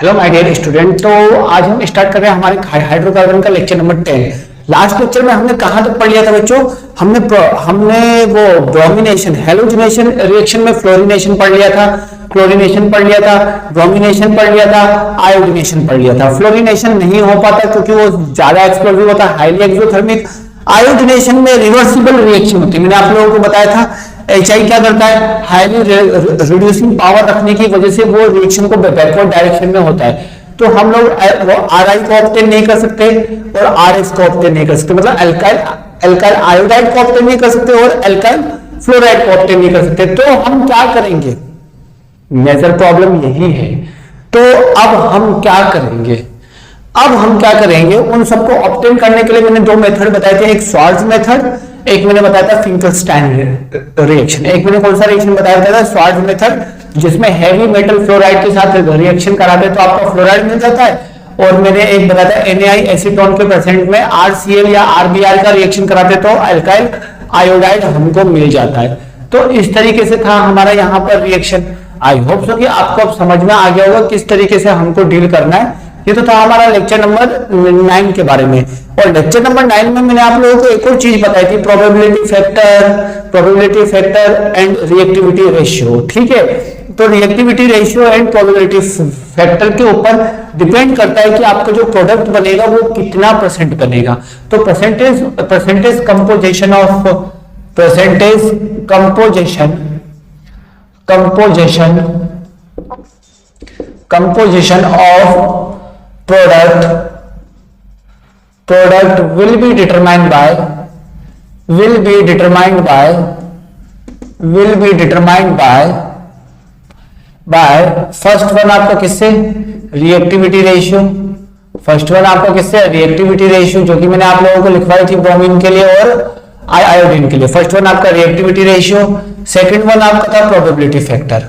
Hello my dear student. तो आज हम स्टार्ट कर रहे हैं हमारे हाइड्रोकार्बन का लेक्चर नंबर 10। लास्ट लेक्चर में हमने कहां तक पढ़ लिया था बच्चों? हमने वो ब्रोमिनेशन हैलोजिनेशन रिएक्शन में फ्लोरिनेशन पढ़ लिया था, क्लोरिनेशन पढ़ लिया था, ब्रोमिनेशन पढ़ लिया था, आयोडीनेशन पढ़ लिया था। फ्लोरिनेशन नहीं हो पाता क्योंकि वो ज्यादा एक्सप्लोसिव होता है, हाईली एक्सोथर्मिक। आयोडीनेशन में रिवर्सिबल रिएक्शन होती है। मैंने आप लोगों को बताया था HI क्या करता है, हाईली रिड्यूसिंग पावर रखने की वजह से वो रिएक्शन को बैकवर्ड डायरेक्शन में होता है। तो हम लोग RI को ऑब्टेन नहीं कर सकते और RS को ऑब्टेन नहीं कर सकते, मतलब एल्काइल आयोडाइड को ऑब्टेन नहीं कर सकते और एल्काइल फ्लोराइड को ऑब्टेन नहीं कर सकते। तो हम क्या करेंगे, मेजर प्रॉब्लम यही है। तो अब हम क्या करेंगे, उन सबको ऑब्टेन करने के लिए मैंने दो मेथड बताए थे, एक स्वार्ट्ज मेथड, एक मैंने बताया था फिंकलस्टाइन रिएक्शन। एक मैंने कौन सा रिएक्शन बताया था, स्वार्ट्ज मेथड, जिसमें हैवी मेटल फ्लोराइड के साथ रिएक्शन कराते तो आपका फ्लोराइड मिल जाता है। और मैंने एक बताया था NaI एसीटोन के प्रेजेंट में RCl या RBr का रिएक्शन कराते तो अल्काइल आयोडाइड हमको मिल जाता है। तो इस तरीके से था हमारा यहाँ पर रिएक्शन। आई होप सो कि आपको अब समझ में आ गया होगा किस तरीके से हमको डील करना है। ये तो था हमारा लेक्चर नंबर 9 के बारे में। और लेक्चर नंबर 9 में मैंने आप लोगों को एक और चीज बताई थी, probability factor and reactivity ratio. ठीक है, तो reactivity ratio and probability factor के ऊपर डिपेंड करता है कि आपका जो प्रोडक्ट बनेगा वो कितना परसेंट बनेगा। तो percentage composition of product will be determined by first one आपका किससे, रिएक्टिविटी रेशियो, जो कि मैंने आप लोगों को लिखवाई थी ब्रोमीन के लिए और आयोडीन के लिए। फर्स्ट वन आपका रिएक्टिविटी रेशियो, सेकंड वन आपका था प्रोबेबिलिटी फैक्टर।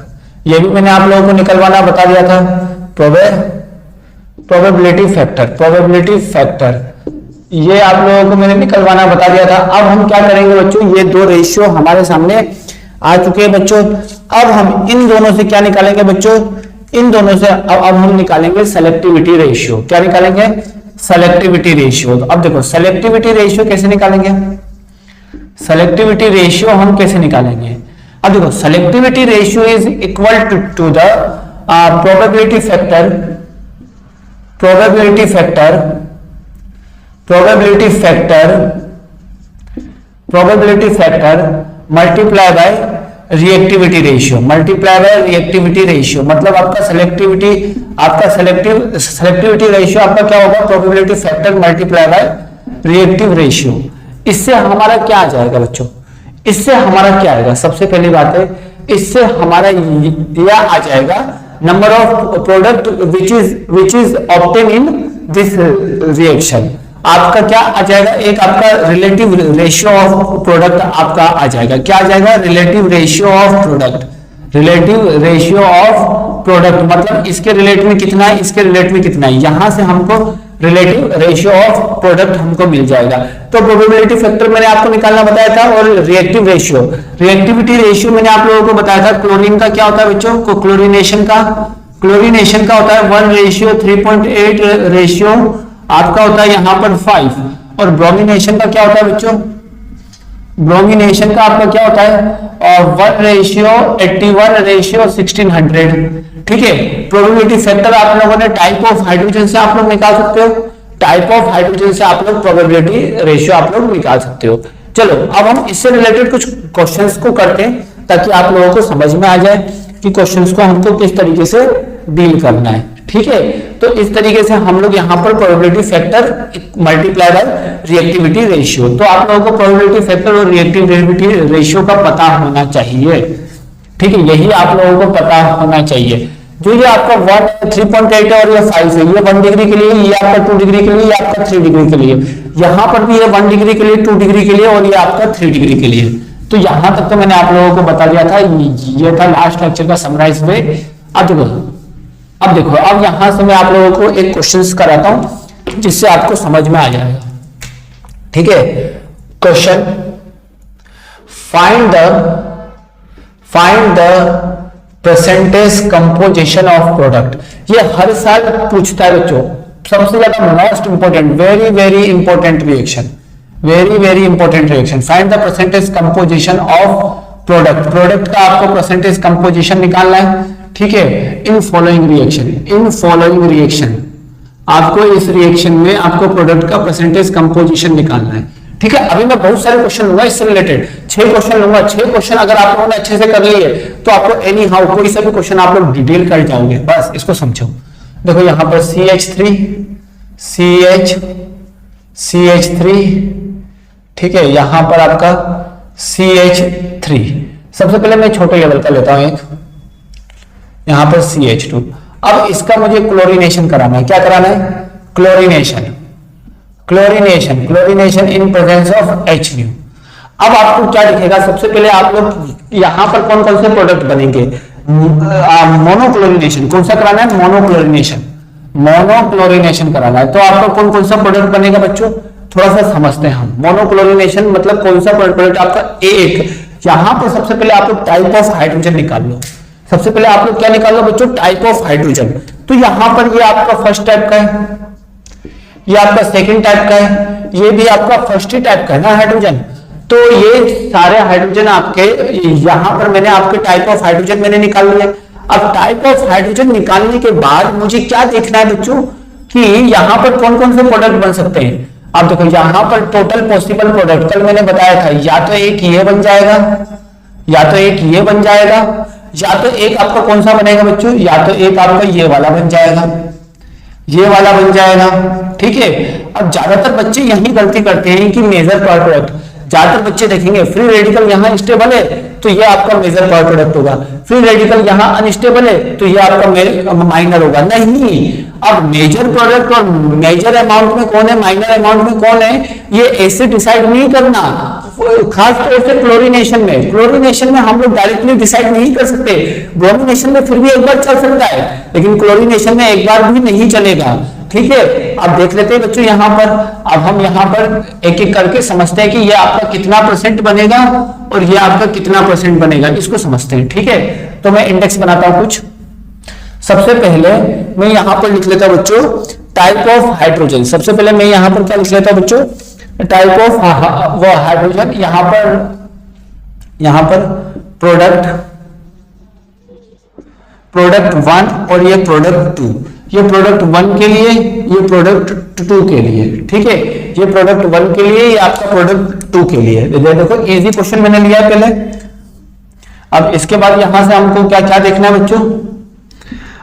ये भी मैंने आप लोगों को निकलवाना बता दिया था, प्रोबेबिलिटी फैक्टर ये आप लोगों को मैंने निकलवाना बता दिया था। अब हम क्या करेंगे बच्चों, ये दो रेशियो हमारे सामने आ चुके हैं बच्चों। अब हम इन दोनों से क्या निकालेंगे बच्चों, इन दोनों से अब हम निकालेंगे सेलेक्टिविटी रेशियो। क्या निकालेंगे, सेलेक्टिविटी रेशियो। तो अब देखो सेलेक्टिविटी रेशियो कैसे निकालेंगे, हम कैसे निकालेंगे। अब देखो selectivity ratio is equal to the probability factor multiply by reactivity ratio. मतलब आपका सेलेक्टिविटी रेशियो आपका क्या होगा, probability factor multiply by reactive ratio. इससे हमारा क्या आ जाएगा बच्चों, सबसे पहली बात है, इससे हमारा यह आ जाएगा number of product which is obtain in this reaction. आपका क्या आ जाएगा, एक आपका रिलेटिव रेशियो ऑफ प्रोडक्ट आपका आ जाएगा। क्या आ जाएगा, रिलेटिव रेशियो ऑफ प्रोडक्ट, मतलब इसके रिलेट में कितना है, इसके रिलेट में कितना है, यहां से हमको रिलेटिव रेशियो ऑफ प्रोडक्ट हमको मिल जाएगा। तो प्रोबेबिलिटी फैक्टर मैंने आपको निकालना बताया था और रिएक्टिविटी रेशियो मैंने आप लोगों को बताया था। क्लोरीन का क्या होता है बच्चों को, क्लोरीनेशन का होता है 1:3.8 रेशियो आपका होता है यहाँ पर 5। और ब्रोमिनेशन का क्या होता है बच्चों, ब्रोमिनेशन का आपका क्या होता है 1:81:1600। ठीक है, प्रोबेबिलिटी फैक्टर आप लोगों ने टाइप ऑफ हाइड्रोजन से आप लोग निकाल सकते हो, प्रोबेबिलिटी रेशियो आप लोग निकाल सकते हो। चलो अब हम इससे रिलेटेड कुछ क्वेश्चंस को करते हैं ताकि आप लोगों को समझ में आ जाए कि क्वेश्चंस को हमको किस तरीके से डील करना है। ठीक है, तो इस तरीके से हम लोग यहाँ पर probability factor multiply by reactivity ratio. तो आप लोगों को प्रोबेबिलिटी फैक्टर और रिएक्टिविटी रेशियो का पता होना चाहिए। ठीक है, यही आप लोगों को पता होना चाहिए। जो ये आपका 3.8 है और ये 5 है, ये 1 डिग्री के लिए, ये आपका 2 डिग्री के लिए, ये आपका 3 डिग्री के लिए। यहाँ पर भी ये 1 डिग्री के लिए, 2 डिग्री के लिए और ये आपका 3 डिग्री के लिए। तो यहां तक तो मैंने आप लोगों को बता दिया था, ये था लास्ट लेक्चर का समराइज वे। अब देखो अब यहां से मैं आप लोगों को एक क्वेश्चन कराता हूं जिससे आपको समझ में आ जाएगा। ठीक है, question find the percentage composition of product, ये हर साल पूछता है बच्चों, सबसे ज्यादा most important, very very important reaction, very very important reaction. Find the percentage composition of product, product का आपको परसेंटेज कंपोजिशन निकालना है, ठीक है। इन फॉलोइंग रिएक्शन, इन फॉलोइंग रिएक्शन, आपको इस रिएक्शन में आपको प्रोडक्ट का परसेंटेज कंपोजिशन निकालना है, ठीक है। अभी मैं बहुत सारे क्वेश्चन लूंगा इससे रिलेटेड, 6 क्वेश्चन लूंगा। 6 क्वेश्चन अगर आप लोगों ने अच्छे से कर लिए तो आपको एनी हाउ कोई सा भी क्वेश्चन आप लोग डिटेल कर जाओगे, बस इसको समझो। देखो यहां पर CH3 CH3, ठीक है, यहां पर आपका CH3, सबसे पहले मैं छोटे लेवल का लेता हूं एक, यहां पर CH2। अब इसका मुझे क्लोरीनेशन कराना है, क्या कराना है, chlorination, chlorination, chlorination in presence of HNO। अब आपको क्या दिखेगा, सबसे पहले आप लोग यहां पर कौन कौन से प्रोडक्ट बनेंगे, मोनोक्लोरीनेशन, कौन सा कराना है, मोनोक्लोरीनेशन, मोनोक्लोरीनेशन कराना है। तो आपको कौन कौन सा प्रोडक्ट बनेगा बच्चों, थोड़ा सा समझते हैं हम। मोनोक्लोरीनेशन मतलब कौन सा प्रोडक्ट आपका, एक यहां पर सबसे पहले आप लोग टाइप ऑफ हाइड्रोजन निकाल लो, सबसे पहले आप लोग क्या निकाल लो बच्चों, टाइप ऑफ हाइड्रोजन। तो यहां पर ये आपका फर्स्ट टाइप का है, ये आपका सेकंड टाइप का है, ये भी आपका फर्स्ट ही टाइप का है ना हाइड्रोजन। तो ये सारे हाइड्रोजन आपके, यहां पर मैंने आपके टाइप ऑफ हाइड्रोजन मैंने निकाल लिया। अब टाइप ऑफ हाइड्रोजन निकालने के बाद मुझे क्या देखना है बच्चों, कि यहां पर कौन कौन से प्रोडक्ट बन सकते हैं। अब देखो यहां पर टोटल पॉसिबल प्रोडक्ट कल मैंने बताया था, या तो एक ये बन जाएगा, या तो एक ये बन जाएगा, या तो एक आपका कौन सा बनेगा बच्चों, या तो एक आपका ये वाला बन जाएगा, ये वाला बन जाएगा, ठीक है। अब ज्यादातर बच्चे यही गलती करते हैं कि मेजर पावर प्रोडक्ट, ज्यादातर बच्चे देखेंगे फ्री रेडिकल यहाँ स्टेबल है तो ये आपका मेजर पावर प्रोडक्ट होगा, फ्री रेडिकल यहाँ अनस्टेबल है तो ये आपका माइनर होगा। नहीं, अब मेजर प्रोडक्ट और मेजर अमाउंट में कौन है, माइनर अमाउंट में कौन है, ये ऐसे डिसाइड नहीं करना। खास तौर से क्लोरीनेशन में, क्लोरीनेशन में हम लोग डायरेक्टली डिसाइड नहीं कर सकते। ब्रोमिनेशन में फिर भी एक बार चल सकता है, लेकिन क्लोरीनेशन में एक बार भी नहीं चलेगा, ठीक है। अब देख लेते हैं बच्चों यहां पर, अब हम यहां पर एक एक करके समझते हैं कि ये आपका कितना परसेंट बनेगा और ये आपका कितना परसेंट बनेगा, इसको समझते हैं, ठीक है। तो मैं इंडेक्स बनाता हूं कुछ। सबसे पहले मैं यहां पर लिख लेता हूं बच्चों टाइप ऑफ हाइड्रोजन। सबसे पहले मैं यहां पर क्या लिख लेता हूं बच्चों, टाइप ऑफ वो हाइड्रोजन। यहां पर प्रोडक्ट 1 और ये प्रोडक्ट 2, ये प्रोडक्ट 1 के लिए, ये प्रोडक्ट 2 के लिए, ठीक है। ये प्रोडक्ट 1 के लिए, ये आपका प्रोडक्ट 2 के लिए। देखो इजी क्वेश्चन मैंने लिया पहले। अब इसके बाद यहां से हमको क्या क्या देखना है बच्चों,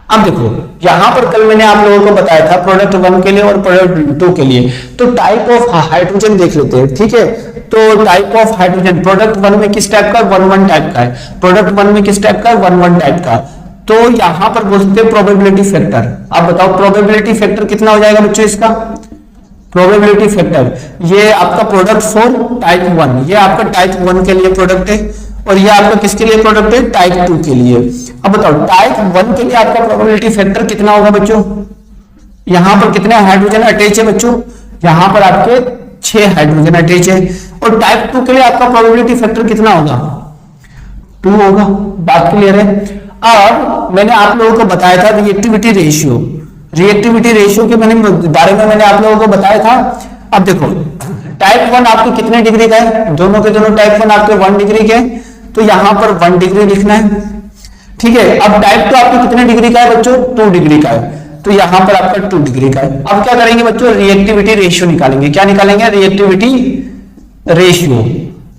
अब देखो यहां पर कल मैंने आप लोगों को बताया था प्रोडक्ट 1 के लिए और प्रोडक्ट 2 के लिए। तो टाइप ऑफ हाइड्रोजन देख लेते हैं, ठीक है। तो टाइप ऑफ हाइड्रोजन प्रोडक्ट 1 में किस टाइप का, 1,1 टाइप का है। प्रोडक्ट 1 में किस टाइप का, 1,1 टाइप का। तो यहां पर बोल सकते हैं प्रोबेबिलिटी फैक्टर। अब बताओ प्रोबेबिलिटी फैक्टर कितना हो जाएगा बच्चों इसका, प्रोबेबिलिटी फैक्टर, ये आपका प्रोडक्ट 4 टाइप 1, ये आपका टाइप 1 के लिए प्रोडक्ट है और ये आपका किसके लिए प्रोडक्ट है, टाइप 2 के लिए। अब बताओ टाइप 1 के लिए आपका प्रोबेबिलिटी फैक्टर कितना होगा बच्चों, यहां पर कितने हाइड्रोजन अटैच है बच्चों, यहां पर आपके 6 हाइड्रोजन अटैच है। और टाइप 2 के लिए आपका प्रोबेबिलिटी फैक्टर कितना होगा, 2 होगा। बात क्लियर है। अब मैंने आप लोगों को बताया था रिएक्टिविटी रेशियो, रिएक्टिविटी रेशियो के बारे में मैंने आप लोगों को बताया था। अब देखो टाइप 1 आपको कितने डिग्री का है, दोनों के दोनों टाइप 1 आपके 1 डिग्री के, तो यहां पर 1 डिग्री लिखना है, ठीक है। अब टाइप 2 आपको कितने डिग्री का है बच्चों, 2 डिग्री का है, तो यहां पर आपका 2 डिग्री का है। अब क्या करेंगे बच्चों, रिएक्टिविटी रेशियो निकालेंगे। क्या निकालेंगे, रिएक्टिविटी रेशियो।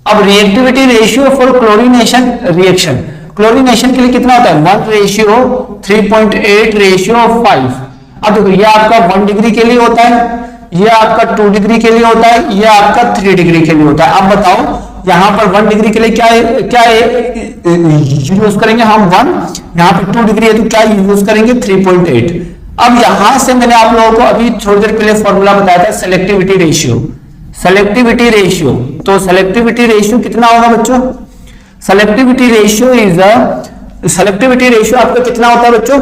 अब reactivity ratio for chlorination reaction, chlorination के लिए कितना होता है, 1:3.8:5। अब देखो ये आपका 1 डिग्री के लिए होता है, ये आपका 2 डिग्री के लिए होता है, ये आपका 3 डिग्री के लिए होता है। अब बताओ यहां पर 1 डिग्री के लिए क्या यूज करेंगे हम 1, यहां पर 2 डिग्री है तो क्या यूज करेंगे 3.8। अब यहां से मैंने आप लोगों को अभी थोड़ी देर पहले फॉर्मूला बताया था सेलेक्टिविटी रेशियो, सेलेक्टिविटी रेशियो। तो सेलेक्टिविटी रेशियो कितना होगा बच्चों, selectivity ratio is selectivity ratio आपका कितना होता है बच्चों,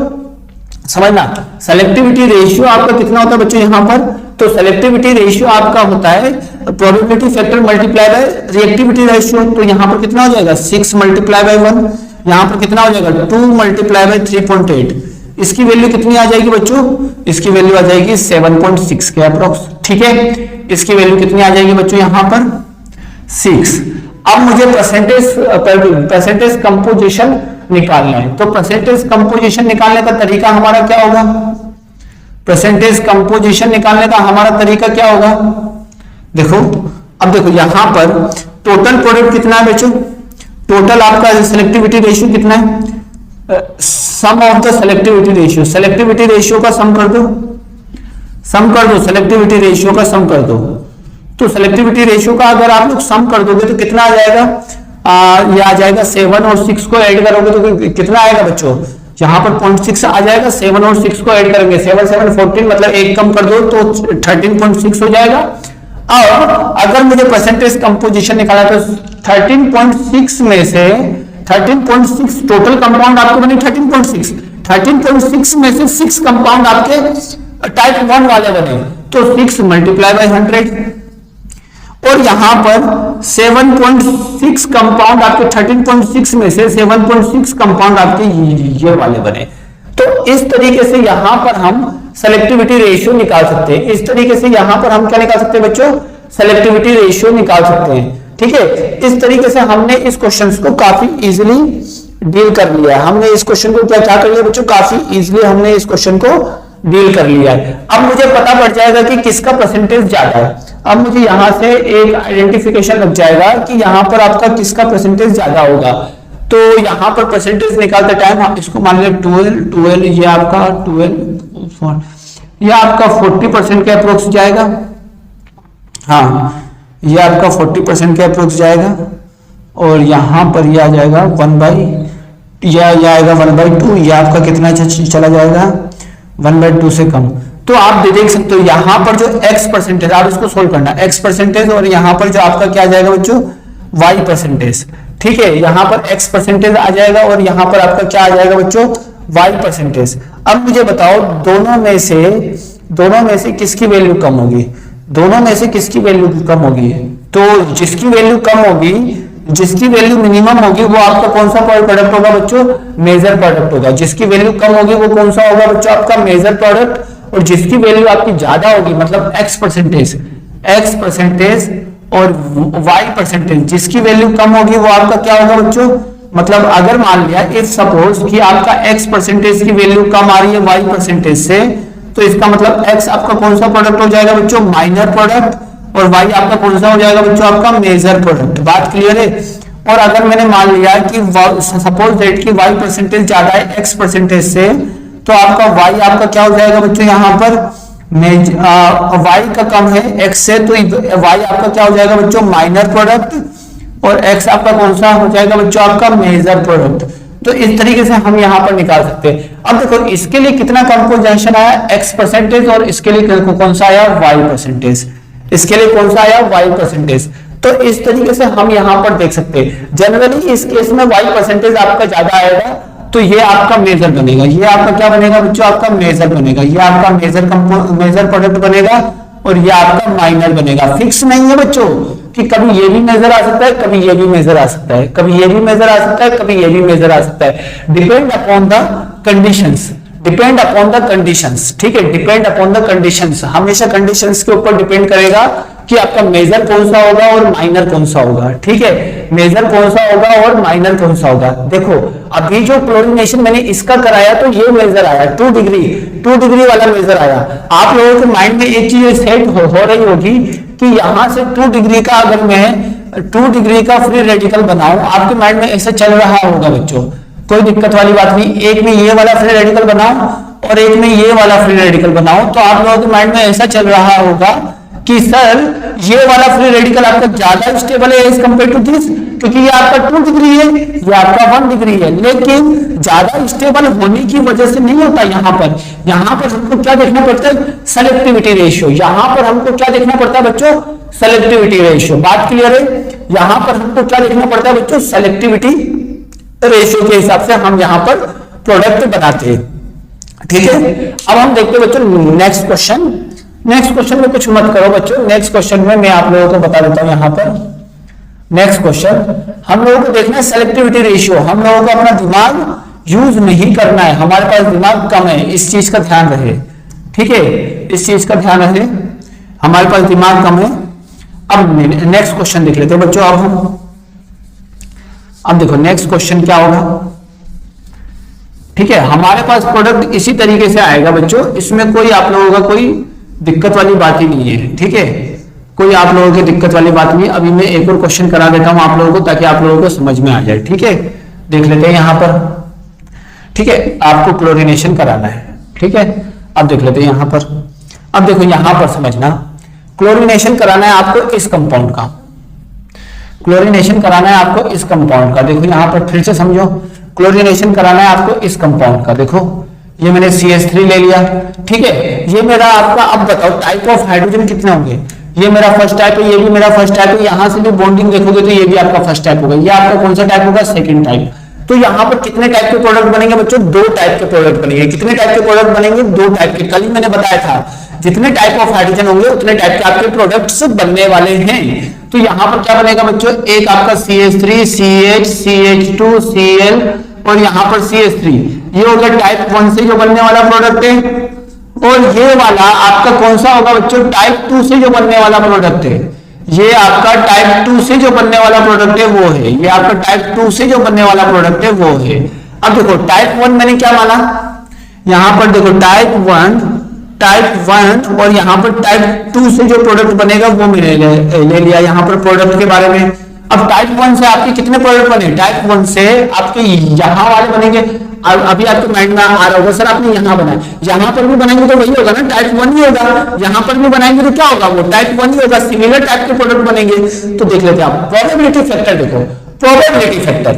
समझना, सेलेक्टिविटी रेशियो आपका कितना होता है बच्चों यहां पर। तो सेलेक्टिविटी रेशियो आपका होता है probability factor multiply by reactivity ratio. तो यहां पर कितना हो जाएगा 6 × 1, यहाँ पर कितना हो जाएगा 2 मल्टीप्लाई बाई 3.8, इसकी वैल्यू कितनी आ जाएगी बच्चों, इसकी वैल्यू आ जाएगी 7.6 के अप्रोक्स। ठीक है, इसकी वैल्यू कितनी आ जाएगी बच्चों यहाँ पर 6। अब मुझे परसेंटेज कंपोजिशन निकालना है, तो परसेंटेज कंपोजिशन निकालने का तरीका हमारा क्या होगा, परसेंटेज कंपोजिशन निकालने का हमारा तरीका क्या होगा, देखो अब देखो यहां पर टोटल प्रोडक्ट कितना है बच्चों, टोटल आपका सेलेक्टिविटी रेशियो कितना है, sum of the selectivity ratio, selectivity ratio का सम कर दो, सेलेक्टिविटी रेशियो का सम कर दो। तो सेलेक्टिविटी रेशियो का अगर आप लोग सम कर दोगे तो कितना आ जाएगा, ये आ जाएगा 7 और 6 को ऐड करोगे तो कितना आएगा बच्चों, यहाँ पर 0.6 आ जाएगा, 7 और 6 को ऐड करेंगे 7 7 14, मतलब एक कम कर दो तो 13.6 हो जाएगा। और अगर मुझे परसेंटेज कंपोजिशन निकाला तो 13.6 में से 13.6 टोटल कंपाउंड आपको बने 13.6 में से 6 कंपाउंड आपके टाइप 1 वाले बने, तो 6 मल्टीप्लाई बाई 100, और यहां पर 7.6 कंपाउंड आपके 13.6 में से 7.6 कंपाउंड आपके ये वाले बने। तो इस तरीके से यहां पर हम सेलेक्टिविटी रेशियो निकाल सकते हैं, इस तरीके से यहां पर हम क्या निकाल सकते हैं बच्चों, सेलेक्टिविटी रेशियो निकाल सकते हैं। ठीक है, इस तरीके से हमने इस क्वेश्चन को काफी इजीली डील कर लिया है, हमने इस क्वेश्चन को क्या कर लिया बच्चों, काफी इजीली हमने इस क्वेश्चन को डील कर लिया है। अब मुझे पता पड़ जाएगा कि किसका परसेंटेज ज्यादा है, अब मुझे यहां से एक आइडेंटिफिकेशन लग जाएगा कि यहां पर आपका किसका परसेंटेज ज्यादा होगा। तो यहां पर परसेंटेज निकालते टाइम आप इसको मान लें 12, ये आपका 12, ये आपका 40% के अप्रोक्स जाएगा, हाँ ये आपका 40% के अप्रोक्स जाएगा, और यहां पर ये आ जाएगा 1/2, ये आपका कितना चला जाएगा 1/2 से कम। तो आप देख सकते हो यहां पर जो x परसेंटेज, आप इसको सोल्व करना, x परसेंटेज, और यहां पर जो आपका क्या आ जाएगा बच्चों y परसेंटेज। ठीक है, यहां पर x परसेंटेज आ जाएगा और यहां पर आपका क्या आ जाएगा बच्चों y परसेंटेज। अब मुझे बताओ दोनों में से किसकी वैल्यू कम होगी, दोनों में से किसकी वैल्यू कम होगी, तो जिसकी वैल्यू कम होगी, जिसकी वैल्यू मिनिमम होगी वो आपका कौन सा प्रोडक्ट होगा बच्चों, मेजर प्रोडक्ट होगा। जिसकी वैल्यू कम होगी वो कौन सा होगा बच्चों, आपका मेजर प्रोडक्ट, और जिसकी वैल्यू आपकी ज्यादा होगी मतलब x परसेंटेज और y परसेंटेज, जिसकी वैल्यू कम होगी वो आपका क्या होगा बच्चों, मतलब अगर मान लिया इफ सपोज कि आपका x परसेंटेज की वैल्यू कम आ रही है y परसेंटेज से, तो इसका मतलब x आपका कौन सा प्रोडक्ट हो जाएगा बच्चों, माइनर प्रोडक्ट, और y आपका कौन सा हो जाएगा बच्चों, आपका मेजर प्रोडक्ट। बात क्लियर है। और अगर मैंने मान लिया कि सपोज दैट कि y परसेंटेज ज्यादा है x परसेंटेज से, तो आपका y आपका क्या हो जाएगा बच्चों, यहाँ पर y का कम है x से, तो y आपका क्या हो जाएगा बच्चों, माइनर प्रोडक्ट, और x आपका कौन सा हो जाएगा बच्चों, आपका मेजर प्रोडक्ट। तो इस तरीके से हम यहाँ पर निकाल सकते हैं। अब देखो इसके लिए कितना कंपोजिशन आया x परसेंटेज, और इसके लिए कौन सा आया y परसेंटेज, इसके लिए कौन सा आया y परसेंटेज। तो इस तरीके से हम यहाँ पर देख सकते हैं। जनरली इस केस में y परसेंटेज आपका ज्यादा आएगा, तो ये आपका मेजर बनेगा, ये आपका क्या बनेगा बच्चों, आपका मेजर बनेगा, ये आपका मेजर प्रोडक्ट बनेगा, और ये आपका माइनर बनेगा। फिक्स नहीं है बच्चों कि कभी ये भी मेजर आ सकता है, कभी ये भी मेजर आ सकता है, कभी ये भी मेजर आ सकता है, कभी ये भी मेजर आ सकता है। Depend upon the conditions, depend upon the conditions. ठीक है, डिपेंड अपॉन द कंडीशंस, हमेशा कंडीशंस के ऊपर डिपेंड करेगा कि आपका मेजर कौन सा होगा और माइनर कौन सा होगा। ठीक है, मेजर कौन सा होगा और माइनर कौन सा होगा। देखो अभी जो क्लोरीनेशन मैंने इसका कराया तो ये मेजर आया 2 डिग्री वाला मेजर आया। आप लोगों के माइंड में एक चीज सेट हो रही होगी कि यहां से 2 डिग्री का अगर मैं 2 डिग्री का फ्री रेडिकल बनाऊं, आपके माइंड में ऐसा चल रहा होगा बच्चों, कोई दिक्कत वाली बात नहीं। एक में ये वाला फ्री रेडिकल बनाओ और एक में ये वाला फ्री रेडिकल बनाओ, तो आप लोगों के माइंड में ऐसा चल रहा होगा कि सर ये वाला फ्री रेडिकल आपका ज्यादा स्टेबल है एज कंपेयर टू दिस, क्योंकि ये आपका 2 डिग्री है, ये आपका 1 डिग्री है। लेकिन ज्यादा स्टेबल होने की वजह से नहीं होता। यहाँ पर हमको क्या देखना पड़ता है, सेलेक्टिविटी रेशियो। यहाँ पर हमको क्या देखना पड़ता है बच्चों, सेलेक्टिविटी रेशियो। बात क्लियर है। यहाँ पर हमको क्या देखना पड़ता है बच्चों, सेलेक्टिविटी रेशियो के हिसाब से हम यहाँ पर प्रोडक्ट बनाते हैं। ठीक है, अब हम देखते हैं बच्चों नेक्स्ट क्वेश्चन। नेक्स्ट क्वेश्चन में कुछ मत करो बच्चों, नेक्स्ट क्वेश्चन में मैं आप लोगों को बता देता हूं। यहाँ पर नेक्स्ट क्वेश्चन, हम लोगों को देखना है सेलेक्टिविटी रेशियो। हम लोगों को अपना दिमाग यूज नहीं करना है, हमारे पास दिमाग कम है, इस चीज का ध्यान रहे, ठीक है, इस चीज का ध्यान रहे, हमारे पास दिमाग कम है। अब नेक्स्ट क्वेश्चन देख लेते हैं बच्चों। अब देखो नेक्स्ट क्वेश्चन क्या होगा, ठीक है। हमारे पास प्रोडक्ट इसी तरीके से आएगा बच्चों, इसमें कोई आप लोगों का कोई दिक्कत वाली बात ही नहीं है, ठीक है, कोई आप लोगों की दिक्कत वाली बात नहीं। अभी मैं एक और क्वेश्चन करा देता हूं आप लोगों को, ताकि आप लोगों को समझ में आ जाए, ठीक है। देख लेते हैं यहां पर, ठीक है, आपको क्लोरीनेशन कराना है, ठीक है। अब देख लेते हैं यहां पर। अब देखो यहां पर समझना, क्लोरीनेशन कराना है आपको इस कंपाउंड का, क्लोरीनेशन कराना है आपको इस कंपाउंड का। देखो यहां पर फिर से समझो, क्लोरीनेशन कराना है आपको इस कंपाउंड का। देखो ये मैंने CH3 ले लिया, ठीक है, ये मेरा आपका, अब बताओ टाइप ऑफ हाइड्रोजन कितने होंगे। ये मेरा फर्स्ट टाइप है, ये भी मेरा फर्स्ट टाइप है, यहां से भी बॉन्डिंग देखोगे तो ये भी आपका फर्स्ट टाइप होगा। ये आपका कौन सा टाइप होगा, सेकंड टाइप। तो यहाँ पर कितने टाइप के प्रोडक्ट बनेंगे बच्चों, 2 टाइप के प्रोडक्ट बनेंगे। कितने टाइप के प्रोडक्ट बनेंगे, 2 टाइप के। कल ही मैंने बताया था जितने टाइप ऑफ हाइड्रोजन होंगे उतने टाइप के आपके प्रोडक्ट्स बनने वाले हैं। तो यहाँ पर क्या बनेगा बच्चों, एक आपका CH3, CH, CH2, Cl और यहाँ पर CH3, ये हो गया टाइप 1 से जो बनने वाला प्रोडक्ट है। और ये वाला आपका कौन सा होगा बच्चों, टाइप 2 से जो बनने वाला प्रोडक्ट है। ये आपका टाइप 2 से जो बनने वाला प्रोडक्ट है वो है, ये आपका टाइप 2 से जो बनने वाला प्रोडक्ट है वो है। अब देखो टाइप 1 मैंने क्या माना, यहां पर देखो टाइप 1 और यहां पर टाइप 2 से जो प्रोडक्ट बनेगा वो मैंने ले लिया यहां पर प्रोडक्ट के बारे में। अब टाइप 1 से आपके कितने प्रोडक्ट बने, टाइप 1 से आपके यहां वाले बनेंगे। अभी आपके माइंड में आ रहा होगा सर आपने यहां बनाया, यहां पर भी बनाएंगे तो वही होगा ना, टाइप 1 ही होगा। यहां पर भी बनाएंगे तो क्या होगा, वो टाइप 1 ही होगा, सिमिलर टाइप के प्रोडक्ट बनेंगे। तो देख लेते हैं आप प्रोबेबिलिटी फैक्टर। देखो प्रोबेबिलिटी फैक्टर,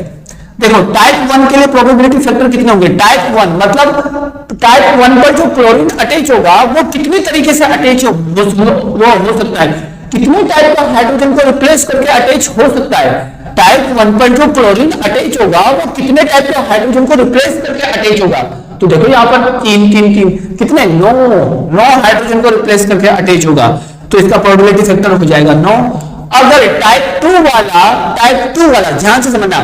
देखो टाइप 1 के लिए प्रोबेबिलिटी फैक्टर कितने होंगे, टाइप 1 मतलब टाइप 1 पर जो क्लोरीन अटैच होगा वो कितने तरीके से अटैच हो सकता है, कितने टाइप का हाइड्रोजन को रिप्लेस करके अटैच हो सकता है। टाइप 1 पर जो क्लोरीन अटैच होगा वो कितने टाइप के हाइड्रोजन को रिप्लेस करके अटैच होगा। तो देखो यहाँ पर 3 कितने 9 हाइड्रोजन को रिप्लेस करके अटैच होगा। तो इसका प्रोबेबिलिटी फैक्टर हो जाएगा 9। अगर टाइप 2 वाला ध्यान से समझना,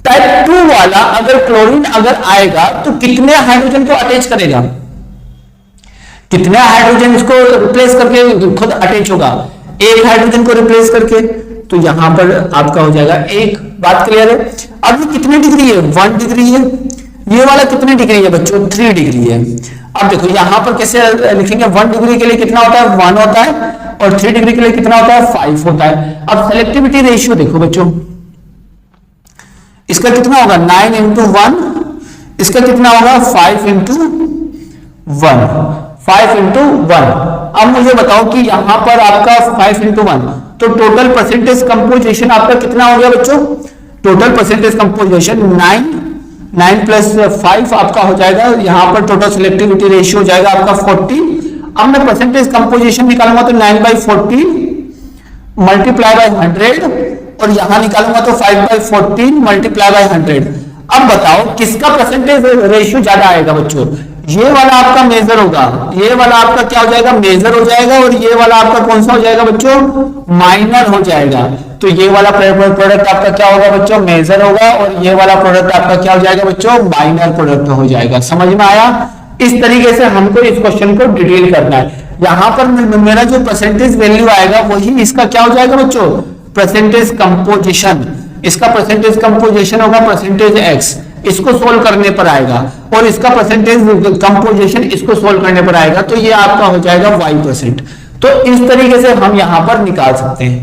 टाइप 2 वाला अगर क्लोरीन अगर आएगा तो कितने हाइड्रोजन को अटैच करेगा, कितने हाइड्रोजन इसको रिप्लेस करके खुद अटैच होगा, 1 हाइड्रोजन को रिप्लेस करके। तो यहां पर आपका हो जाएगा 1। बात क्लियर है। अब ये कितने डिग्री है, 1 डिग्री है। ये वाला कितने डिग्री है बच्चों, 3 डिग्री है। अब देखो यहां पर कैसे लिखेंगे, 1 डिग्री के लिए कितना होता है, 1 होता है, और 3 डिग्री के लिए कितना होता है, 5 होता है। अब सेलेक्टिविटी रेशियो देखो बच्चों, इसका कितना होगा 9 into 1, इसका कितना होगा 5 into 1। अब मुझे बताओ कि यहां पर आपका 5 into 1, तो टोटल परसेंटेज कंपोजिशन आपका कितना हो गया बच्चों, टोटल परसेंटेज कंपोजिशन 9 प्लस 5 आपका हो जाएगा। यहां पर टोटल सिलेक्टिविटी रेशियो हो जाएगा आपका 40। अब मैं परसेंटेज कंपोजिशन निकालूंगा तो 9/40 मल्टीप्लाई बाय 100, और यहां निकालूंगा तो 5/14 मल्टीप्लाई बाय 100। अब बताओ किसका परसेंटेज रेशियो ज्यादा आएगा बच्चों, ये वाला आपका मेजर होगा, ये वाला आपका क्या हो जाएगा, मेजर हो जाएगा, और ये वाला आपका कौन सा हो जाएगा बच्चों, माइनर हो जाएगा। तो ये वाला प्रोडक्ट आपका क्या होगा बच्चों, मेजर होगा, और ये वाला प्रोडक्ट आपका क्या हो जाएगा बच्चों, माइनर प्रोडक्ट हो जाएगा। समझ में आया। इस तरीके से हमको इस क्वेश्चन को डिटेल करना है। यहां पर मेरा जो परसेंटेज वैल्यू आएगा वही इसका क्या हो जाएगा बच्चों, परसेंटेज कंपोजिशन। इसका परसेंटेज कंपोजिशन होगा परसेंटेज एक्स, इसको सोल्व करने पर आएगा, और इसका परसेंटेज कंपोजिशन इसको सोल्व करने पर आएगा, तो ये आपका हो जाएगा y%। तो इस तरीके से हम यहां पर निकाल सकते हैं,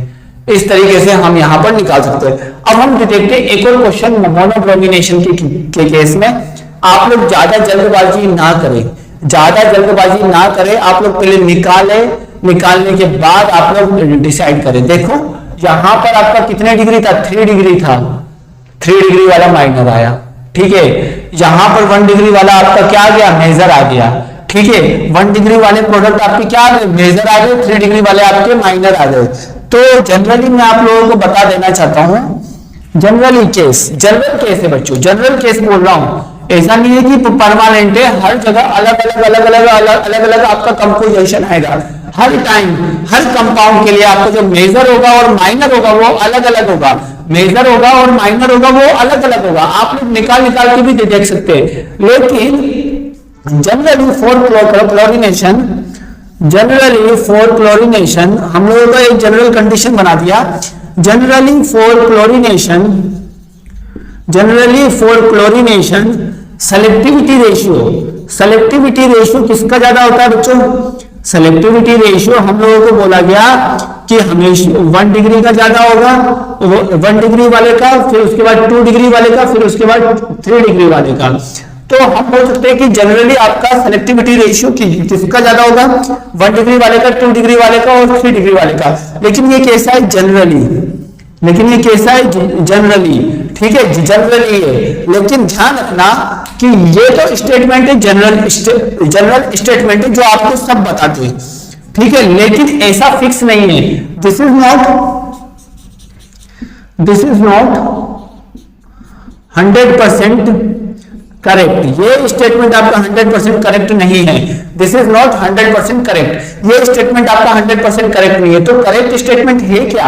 इस तरीके से हम यहां पर निकाल सकते हैं। अब हम देखते हैं एक और क्वेश्चन मोनोब्रोमिनेशन के केस में। आप लोग ज्यादा जल्दबाजी ना करें, आप लोग पहले निकालने के बाद आप लोग डिसाइड करें। देखो यहां पर आपका कितने डिग्री था, 3 डिग्री था, 3 डिग्री वाला माइनर आया, ठीक है। यहां पर 1 डिग्री वाला आपका क्या आ गया, मेजर आ गया, ठीक है। 1 डिग्री वाले प्रोडक्ट आपके क्या आ गए, मेजर आ गए, 3 डिग्री वाले आपके माइनर आ गए। तो जनरली मैं आप लोगों को बता देना चाहता हूं, जनरल केस है बच्चों, जनरल केस बोल रहा हूं, ऐसा नहीं है कि परमानेंट है। हर जगह अलग अलग आपका कंपोजिशन आएगा, हर टाइम हर कंपाउंड के लिए आपको जो मेजर होगा और माइनर होगा वो अलग अलग होगा, मेजर होगा और माइनर होगा वो अलग अलग होगा। आप लोग निकाल निकाल के भी देख सकते हैं। लेकिन जनरली फॉर क्लोरीनेशन हम लोगों का एक जनरल कंडीशन बना दिया। Generally for chlorination selectivity ratio किसका ज्यादा होता है बच्चों? सेलेक्टिविटी रेशियो हम लोगों को बोला गया कि हमेशा 1 डिग्री का ज्यादा होगा, 1 डिग्री वाले का, फिर उसके बाद 2 डिग्री वाले का, फिर उसके बाद 3 डिग्री वाले का। तो हम बोल सकते हैं कि जनरली आपका सेलेक्टिविटी रेशियो किसका ज्यादा होगा? 1 डिग्री वाले का, 2 डिग्री वाले का और 3 डिग्री वाले का। लेकिन ये कैसा है? जनरली, ठीक है, जनरली है। लेकिन ध्यान रखना कि ये तो स्टेटमेंट है, जनरल स्टेटमेंट है जो आपको सब बताते हैं, ठीक है, लेकिन ऐसा फिक्स नहीं है। This is not 100% correct. ये स्टेटमेंट आपका 100% करेक्ट नहीं है। This is not 100% correct. ये स्टेटमेंट आपका 100% करेक्ट नहीं है। तो करेक्ट स्टेटमेंट है क्या?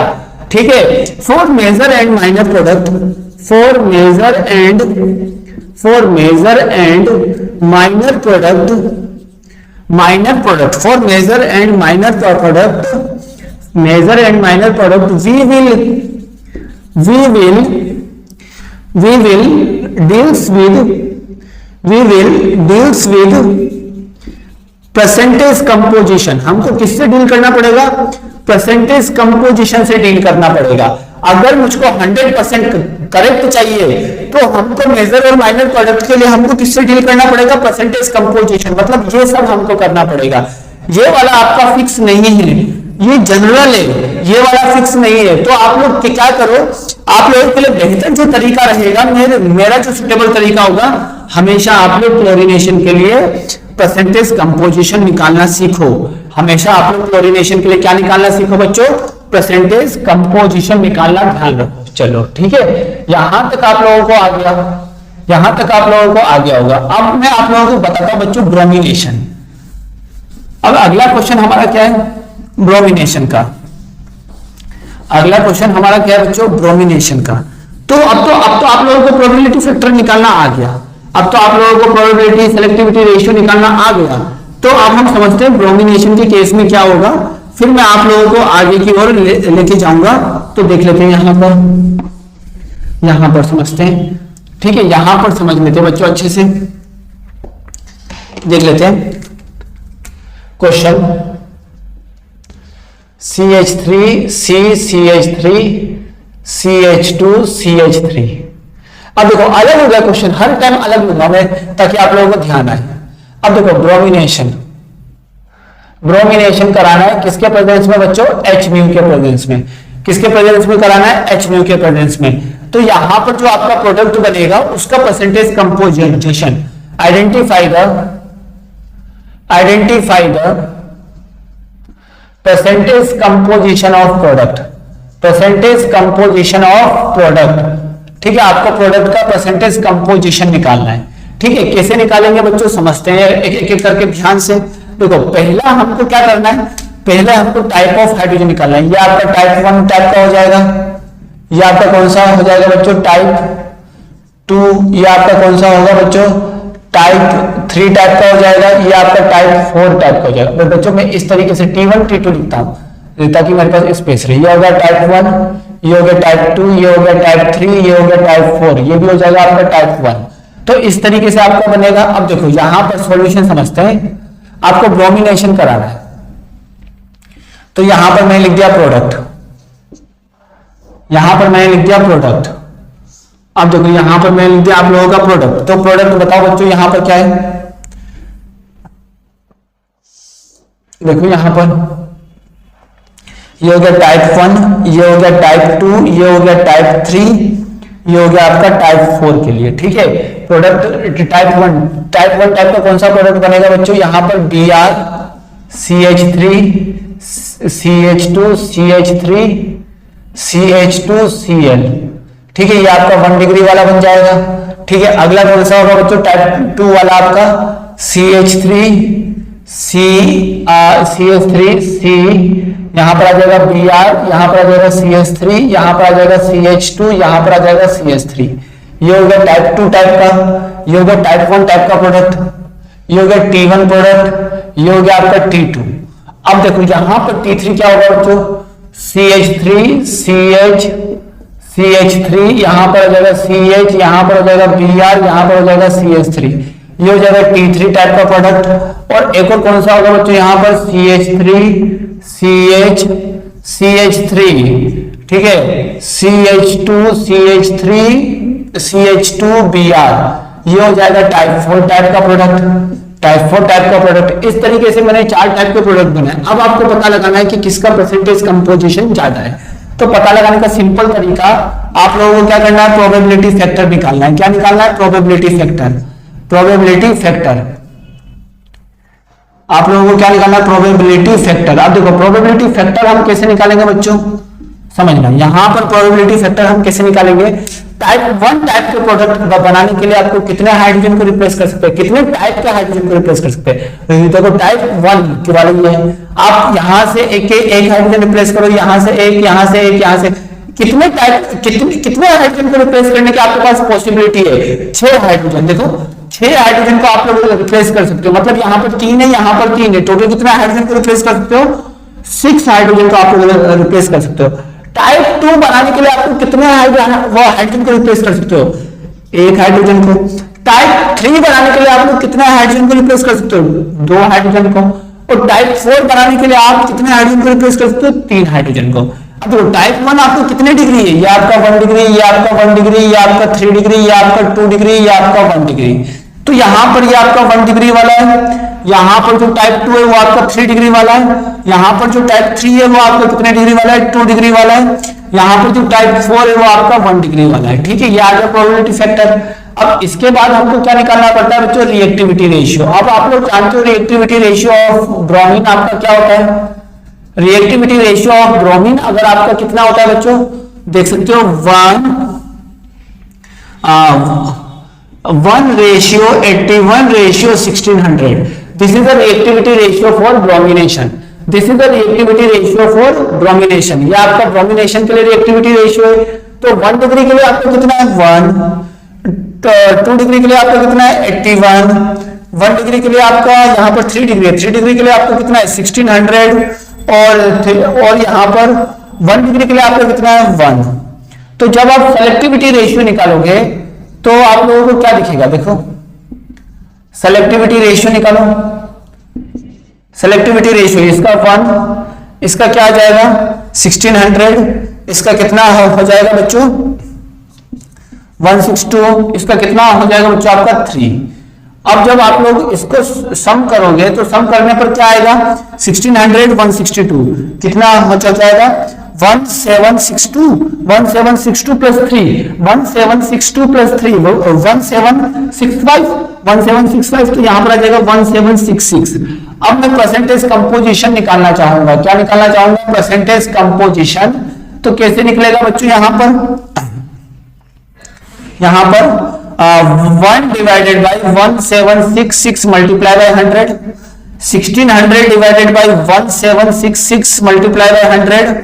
ठीक है, for major and minor product, for major and minor product, for major and minor product we will deals with percentage composition. हमको किससे डील करना पड़ेगा? परसेंटेज कंपोजिशन से डील करना पड़ेगा। अगर मुझको 100% करेक्ट चाहिए तो हमको मेजर और माइनर प्रोडक्ट के लिए हमको किससे डील करना पड़ेगा? Percentage composition. मतलब ये सब हमको करना पड़ेगा। ये वाला आपका फिक्स नहीं है, ये जनरल है, ये वाला फिक्स नहीं है। तो आप लोग क्या करो, आप लोगों के लिए बेहतर जो तरीका रहेगा, मेरा जो सुटेबल तरीका होगा, हमेशा आप लोग क्लोरीनेशन के लिए परसेंटेज कंपोजिशन निकालना सीखो। हमेशा आप लोग क्लोरीनेशन के लिए क्या निकालना सीखो बच्चों? परसेंटेज कंपोजिशन निकालना ध्यान रखो। चलो ठीक है, यहां तक आप लोगों को आ गया, यहां तक आप लोगों को आ गया होगा। अब मैं आप लोगों को बताता हूं बच्चों ब्रोमिनेशन। अब अगला क्वेश्चन हमारा क्या है? ब्रोमिनेशन का। अगला क्वेश्चन हमारा क्या है बच्चों? ब्रोमिनेशन का। तो अब तो आप लोगों को प्रोबेबिलिटी फैक्टर निकालना आ गया। अब तो आप लोगों को प्रोबेबिलिटी सेलेक्टिविटी रेशियो निकालना आ गया। तो अब हम समझते हैं ब्रोमिनेशन के केस में क्या होगा, फिर मैं आप लोगों को आगे की ओर लेके जाऊंगा। तो देख लेते हैं यहां पर समझते हैं, ठीक है, यहां पर समझ लेते हैं बच्चों, अच्छे से देख लेते हैं question. CH3 CH3 CH2 CH3। अब देखो अलग हो गया क्वेश्चन, हर टाइम अलग लूंगा मैं ताकि आप लोगों को ध्यान आए। अब देखो ब्रोमिनेशन कराना है किसके प्रेजेंस में बच्चों? H म्यू के प्रेजेंस में। किसके प्रेजेंस में कराना है? H म्यू के प्रेजेंस में। तो यहां पर जो आपका प्रोडक्ट बनेगा उसका percentage composition, identify the percentage composition of product, ठीक है। आपको प्रोडक्ट का परसेंटेज कंपोजिशन निकालना है, ठीक है। कैसे निकालेंगे बच्चों? समझते हैं एक एक करके ध्यान से। देखो पहला हमको क्या करना है? पहले हमको टाइप ऑफ हाइड्रोजन निकालना है। ये आपका टाइप 1 टाइप का हो जाएगा। ये आपका कौन सा हो जाएगा बच्चों? टाइप 2। ये आपका कौन सा होगा बच्चों? टाइप 3 टाइप का हो जाएगा। ये आपका टाइप 4 टाइप का हो जाएगा। तो बच्चों मैं इस तरीके से T1 T2 लिखता हूं ताकि मेरे पास स्पेस रहे। ये हो गया टाइप 1, ये हो गया टाइप 2, ये हो गया टाइप 3, ये हो गया टाइप 4, ये भी हो जाएगा आपका टाइप 1। तो इस तरीके से आपका बनेगा। अब देखो यहां पर सॉल्यूशन समझते हैं। आपको ब्रोमिनेशन कराना है तो यहां पर मैंने लिख दिया प्रोडक्ट, यहां पर मैंने लिख दिया प्रोडक्ट। अब देखो यहां पर मैंने लिख दिया आप लोगों का प्रोडक्ट। तो प्रोडक्ट बताओ बच्चों यहां पर क्या है? देखो यहां पर ये हो गया टाइप 1, ये हो गया टाइप 2, ये हो गया टाइप 3, ये हो गया आपका टाइप 4 के लिए, ठीक है। प्रोडक्ट टाइप 1 टाइप का कौन सा प्रोडक्ट बनेगा बच्चों? यहां पर Br CH3 CH2 CH3 CH2 Cl, ठीक है। ये आपका 1 डिग्री वाला बन जाएगा, ठीक है। अगला कौन सा होगा बच्चों? टाइप 2 वाला आपका CH3 CH3 C, यहाँ पर आ जाएगा Br, यहाँ पर आ जाएगा CH3, यहाँ पर आ जाएगा CH2, यहाँ पर आ जाएगा CH3। ये हो गया टाइप 2 टाइप का, ये हो गया टाइप 1 टाइप का प्रोडक्ट, ये हो गया T1 प्रोडक्ट, ये हो गया आपका T2। अब देखो यहाँ पर T3 क्या होगा बच्चों, CH3 CH3, यहाँ पर आ जाएगा CH, यहाँ पर आ जाएगा Br, यहाँ पर आ जाएगा CH3। ये हो जाएगा T3 टाइप का प्रोडक्ट। और एक और कौन सा होगा बच्चों, यहाँ पर CH3, ठीक है, CH2 Br, ये हो जाएगा टाइप 4 टाइप का प्रोडक्ट। इस तरीके से मैंने 4 टाइप के प्रोडक्ट बनाए। अब आपको पता लगाना है कि किसका परसेंटेज कंपोजिशन ज्यादा है। तो पता लगाने का सिंपल तरीका, आप लोगों को क्या करना है, प्रोबेबिलिटी फैक्टर निकालना है। क्या निकालना है, प्रोबेबिलिटी फैक्टर। आप लोगों को क्या निकालना है, प्रोबेबिलिटी फैक्टर। अब देखो प्रोबेबिलिटी फैक्टर हम कैसे निकालेंगे बच्चों, समझना। यहां पर प्रोबेबिलिटी फैक्टर हम कैसे निकालेंगे, टाइप 1 टाइप के प्रोडक्ट बनाने के लिए आपको कितने हाइड्रोजन को रिप्लेस कर सकते हैं, कितने टाइप के हाइड्रोजन को रिप्लेस कर सकते हैं। देखो टाइप 1 के वाले ये है, आप यहां से एक हाइड्रोजन रिप्लेस करो, यहां से एक, यहां से एक, यहां से कितने टाइप, कितने हाइड्रोजन को रिप्लेस करने की आपके पास पॉसिबिलिटी है, 6 हाइड्रोजन। देखो 6 हाइड्रोजन को आप लोग रिप्लेस कर सकते हो, मतलब यहाँ पर 3 है, यहाँ पर 3 है, टोटल कितने हाइड्रोजन को रिप्लेस कर सकते हो, 6 हाइड्रोजन को आप लोग रिप्लेस कर सकते हो। टाइप 2 बनाने के लिए आपको कितने हाइड्रोजन को रिप्लेस कर सकते हो, 1 हाइड्रोजन को। टाइप 3 बनाने के लिए आप लोग कितने हाइड्रोजन को रिप्लेस कर सकते हो, 2 हाइड्रोजन को। और टाइप 4 बनाने के लिए आप कितने हाइड्रोजन को रिप्लेस कर सकते हो, 3 हाइड्रोजन को। अब तो टाइप 1 आपको कितने डिग्री है, ये आपका 1 डिग्री, ये आपका 1 डिग्री, ये आपका 3 डिग्री, ये आपका 2 डिग्री, ये आपका 1 डिग्री। तो यहां पर ये आपका 1 डिग्री वाला है, यहां पर जो टाइप 2 है वो आपका 3 डिग्री वाला है, यहां पर जो टाइप 3 है वो आपका कितने डिग्री वाला है, 2 डिग्री वाला है, यहां पर जो टाइप 4 है वो आपका 1 डिग्री वाला है। ठीक है, ये आ गया प्रोबेबिलिटी फैक्टर। अब इसके बाद हमको क्या निकालना पड़ता है बच्चों, रिएक्टिविटी रेशियो। अब आप लोग जानते हो रिएक्टिविटी रेशियो ऑफ ब्रोमीन आपका क्या होता है, रिएक्टिविटी रेशियो ऑफ ब्रोमीन अगर आपका कितना होता है बच्चों, देख सकते हो 1:81:1600। This is the reactivity ratio for bromination, this is the reactivity ratio for bromination. ये आपका ब्रोमिनेशन के लिए रिएक्टिविटी रेशियो है। तो 1 डिग्री के लिए आपको कितना है 1, 2 डिग्री के लिए आपका कितना है 81, 1 डिग्री के लिए आपका यहाँ पर 3 डिग्री है, 3 डिग्री के लिए आपको कितना है 1600, और यहाँ पर 1 डिग्री के लिए आपका कितना है 1। तो जब आप सेलेक्टिविटी रेशियो निकालोगे तो आप लोगों को क्या दिखेगा, देखो सेलेक्टिविटी रेशियो निकालो, सेलेक्टिविटी रेशियो इसका 1, इसका क्या आ जाएगा 1600, इसका कितना हो जाएगा बच्चों 162, इसका कितना हो जाएगा बच्चों आपका 3। अब जब आप लोग इसको सम करोगे तो सम करने पर क्या आएगा 1600 162 कितना हो जाएगा 1762 प्लस 3 1762 प्लस 3 1765 तो यहां पर आ जाएगा 1766। अब मैं परसेंटेज कंपोजिशन निकालना चाहूंगा, क्या निकालना चाहूंगा परसेंटेज कंपोजिशन। तो कैसे निकलेगा बच्चों, यहां पर 1 divided by 1766 multiply by 100, 1600 divided by 1766 multiply by 100,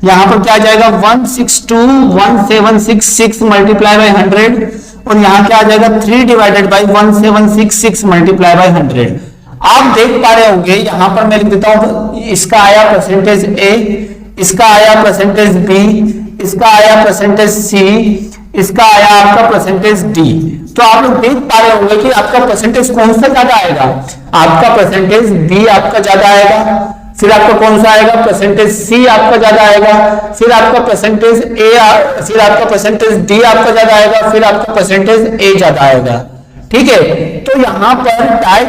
यहां पर क्या आ जाएगा 1621766 मल्टीप्लाई बाई 100, और यहां क्या आ जाएगा 3 डिवाइडेड बाई 1766 मल्टीप्लाई बाई 100। आप देख पा रहे होंगे यहां पर मैं लिख देता हूं, इसका आया परसेंटेज ए, इसका आया परसेंटेज बी, इसका आया परसेंटेज सी, इसका आया आपका परसेंटेज डी। तो आप लोग देख पा रहे होंगे कि आपका परसेंटेज कौन सा ज्यादा आएगा, आपका परसेंटेज बी आपका ज्यादा आएगा, फिर आपका कौन सा आएगा परसेंटेज सी आपका ज्यादा आएगा, फिर आपका परसेंटेज ए, फिर आपका परसेंटेज डी आपका ज्यादा आएगा, फिर आपका परसेंटेज ए ज्यादा आएगा। ठीक है, तो यहाँ पर टाइप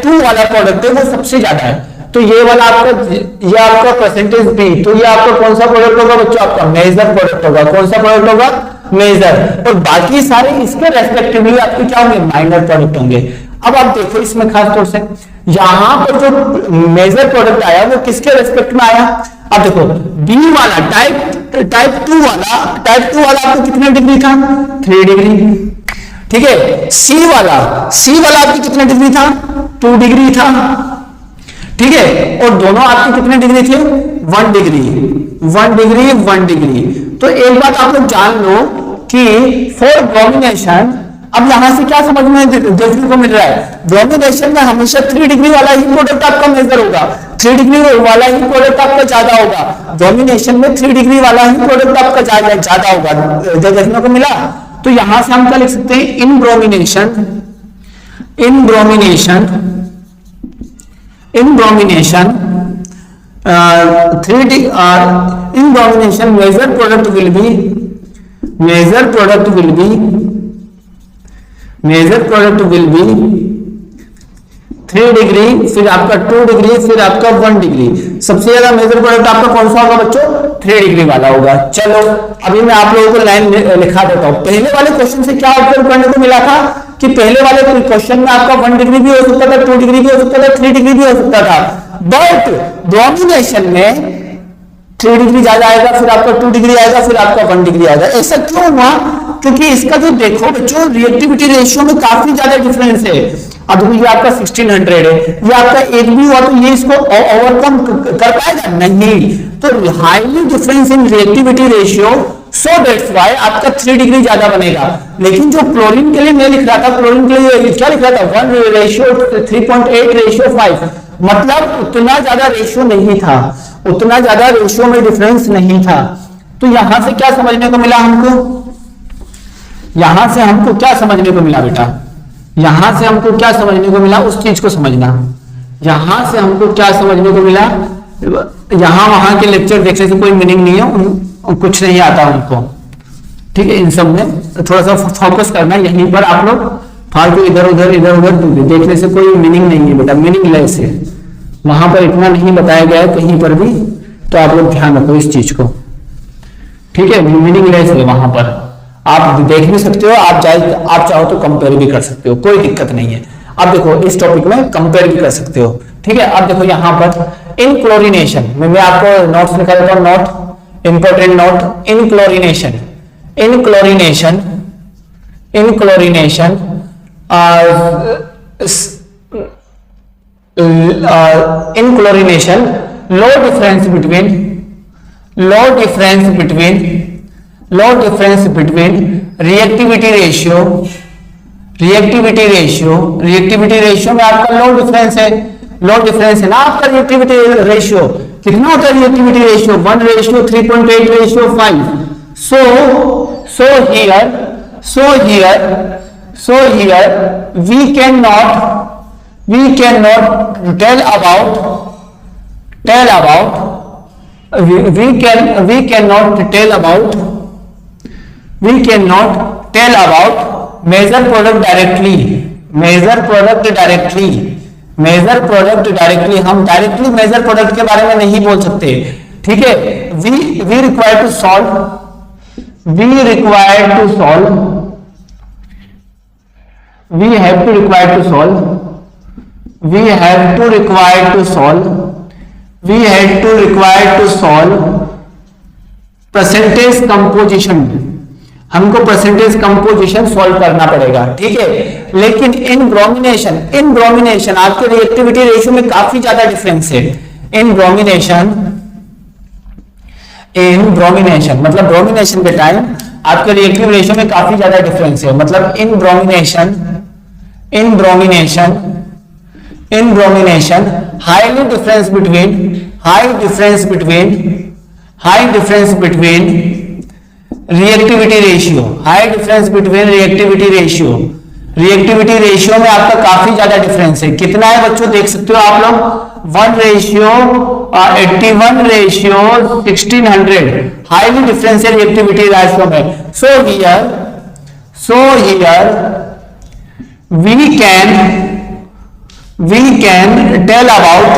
2 वाला प्रोडक्ट है वो सबसे ज्यादा है। तो ये वाला आपका, ये आपका परसेंटेज बी, तो ये आपका कौन सा प्रोडक्ट होगा बच्चों, आपका मेजर प्रोडक्ट होगा। कौन सा प्रोडक्ट होगा, मेजर। और बाकी सारे इसके रेस्पेक्टिवली आपके क्या होंगे, माइनर प्रोडक्ट होंगे। अब आप देखो इसमें खास तौर से यहां पर जो मेजर प्रोडक्ट आया वो किसके रेस्पेक्ट में आया। अब देखो बी वाला टाइप 2 वाला आपको कितने डिग्री था 3 डिग्री। ठीक है, सी वाला आपकी कितने डिग्री था 2 डिग्री था। ठीक है, और दोनों आपके कितने डिग्री थे? 1 डिग्री 1 डिग्री 1 डिग्री। तो एक बात आप लोग जान लो कि फॉर ब्रोमिनेशन, अब यहां से क्या समझ में देखने को मिल रहा है, ब्रोमिनेशन में हमेशा 3 डिग्री वाला ही प्रोडक्ट आपका मेजर होगा, 3 डिग्री वाला ही प्रोडक्ट आपका ज्यादा होगा, ब्रोमिनेशन में 3 डिग्री वाला ही प्रोडक्ट आपका ज्यादा होगा, देखने को मिला। तो यहां से हम क्या लिख सकते हैं, in bromination 3 major product will be 3 degree, फिर आपका 2 डिग्री, फिर आपका 1 डिग्री। सबसे ज्यादा मेजर प्रोडक्ट आपका कौन सा होगा बच्चों? 3 डिग्री वाला होगा। चलो अभी मैं आप लोगों को लाइन लिखा देता हूं। पहले वाले क्वेश्चन से क्या ऑब्जर्व करने को मिला था कि पहले वाले क्वेश्चन में आपका 1 डिग्री भी हो सकता था, 2 डिग्री भी हो सकता था, 3 डिग्री भी हो सकता था, बट ब्रोमिनेशन में 3 डिग्री ज्यादा आएगा, फिर आपका 2 डिग्री आएगा, फिर आपका 1 डिग्री आएगा। ऐसा क्यों हुआ? क्योंकि इसका जो देखो बच्चों रिएक्टिविटी रेशियो में काफी ज्यादा डिफरेंस है। अब ये आपका 1600 है, ये आपका 1 भी हुआ तो ये इसको ओवरकम कर पाएगा? नहीं। तो highly difference in reactivity ratio, so that's why आपका 3 डिग्री ज्यादा बनेगा। लेकिन जो क्लोरीन के लिए मैं लिख रहा था, क्लोरीन के लिए क्या लिख रहा था? 1:3.8:5, मतलब उतना ज्यादा रेशियो नहीं था, उतना ज्यादा रेशियो में डिफरेंस नहीं था। तो यहां से क्या समझने को मिला हमको? यहां से हमको क्या समझने को मिला बेटा? यहां से हमको क्या समझने को मिला? उस चीज को समझना। यहां से हमको क्या समझने को मिला? यहां वहां के लेक्चर देखने से कोई मीनिंग नहीं है, कुछ नहीं आता उनको, ठीक है। इन सब में थोड़ा सा फोकस करना, यहीं पर आप लोग फालतू इधर उधर देखने से कोई मीनिंग नहीं है बेटा, मीनिंगलेस है। वहां पर इतना नहीं बताया गया है कहीं पर भी, तो आप लोग ध्यान रखो इस चीज को, ठीक है। मीनिंगलेस है, वहां पर आप देख भी सकते हो, आप चाहो तो कंपेयर भी कर सकते हो, कोई दिक्कत नहीं है। अब देखो इस टॉपिक में कंपेयर भी कर सकते हो, ठीक है। अब देखो यहां पर इन क्लोरिनेशन में मैं आपको नोट्स निकाल देता हूं, नोट इंपॉर्टेंट नोट, इन chlorination low difference between reactivity ratio में आपका लो डिफरेंस है ना आपका रिएक्टिविटी रेशियो। कितना होता है reactivity ratio? 1:3.8:5। so here we cannot tell about measure product directly। हम डायरेक्टली मेजर प्रोडक्ट के बारे में नहीं बोल सकते, ठीक है। we require to solve we have to solve percentage composition. हमको परसेंटेज कंपोजिशन सॉल्व करना पड़ेगा, ठीक है। लेकिन इन ब्रोमिनेशन आपके रिएक्टिविटी रेशियो में काफी ज्यादा डिफरेंस है। इन ब्रोमिनेशन मतलब ब्रोमिनेशन के टाइम आपके रिएक्टिव रेशियो में काफी ज्यादा डिफरेंस है। मतलब in bromination high difference between reactivity ratio में आपका काफी ज्यादा डिफरेंस है। कितना है बच्चों? देख सकते हो आप लोग 1:81:1600 हाईली डिफरेंस है रिएक्टिविटी रेशियो में। So here we can tell about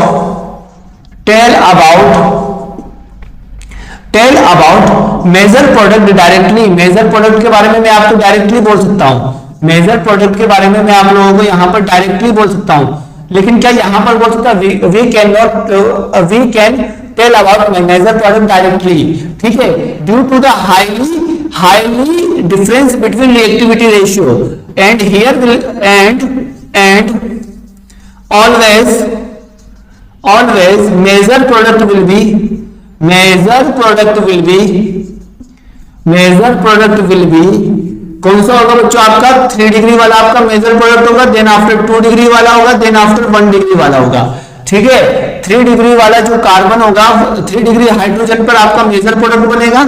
major product directly. Major product के बारे में मैं आपको डायरेक्टली बोल सकता हूं, मेजर प्रोडक्ट के बारे में मैं आप लोगों को यहां पर डायरेक्टली बोल सकता हूं। लेकिन क्या यहां पर बोल सकता? We can tell about major product directly, ठीक है, due to the highly difference between reactivity ratio and here always major product will be कौन सा होगा बच्चों? आपका 3 डिग्री वाला आपका मेजर प्रोडक्ट होगा, देन आफ्टर 2 डिग्री वाला होगा, देन आफ्टर 1 डिग्री वाला होगा। ठीक है, 3 डिग्री वाला जो कार्बन होगा, 3 डिग्री हाइड्रोजन पर आपका मेजर प्रोडक्ट बनेगा,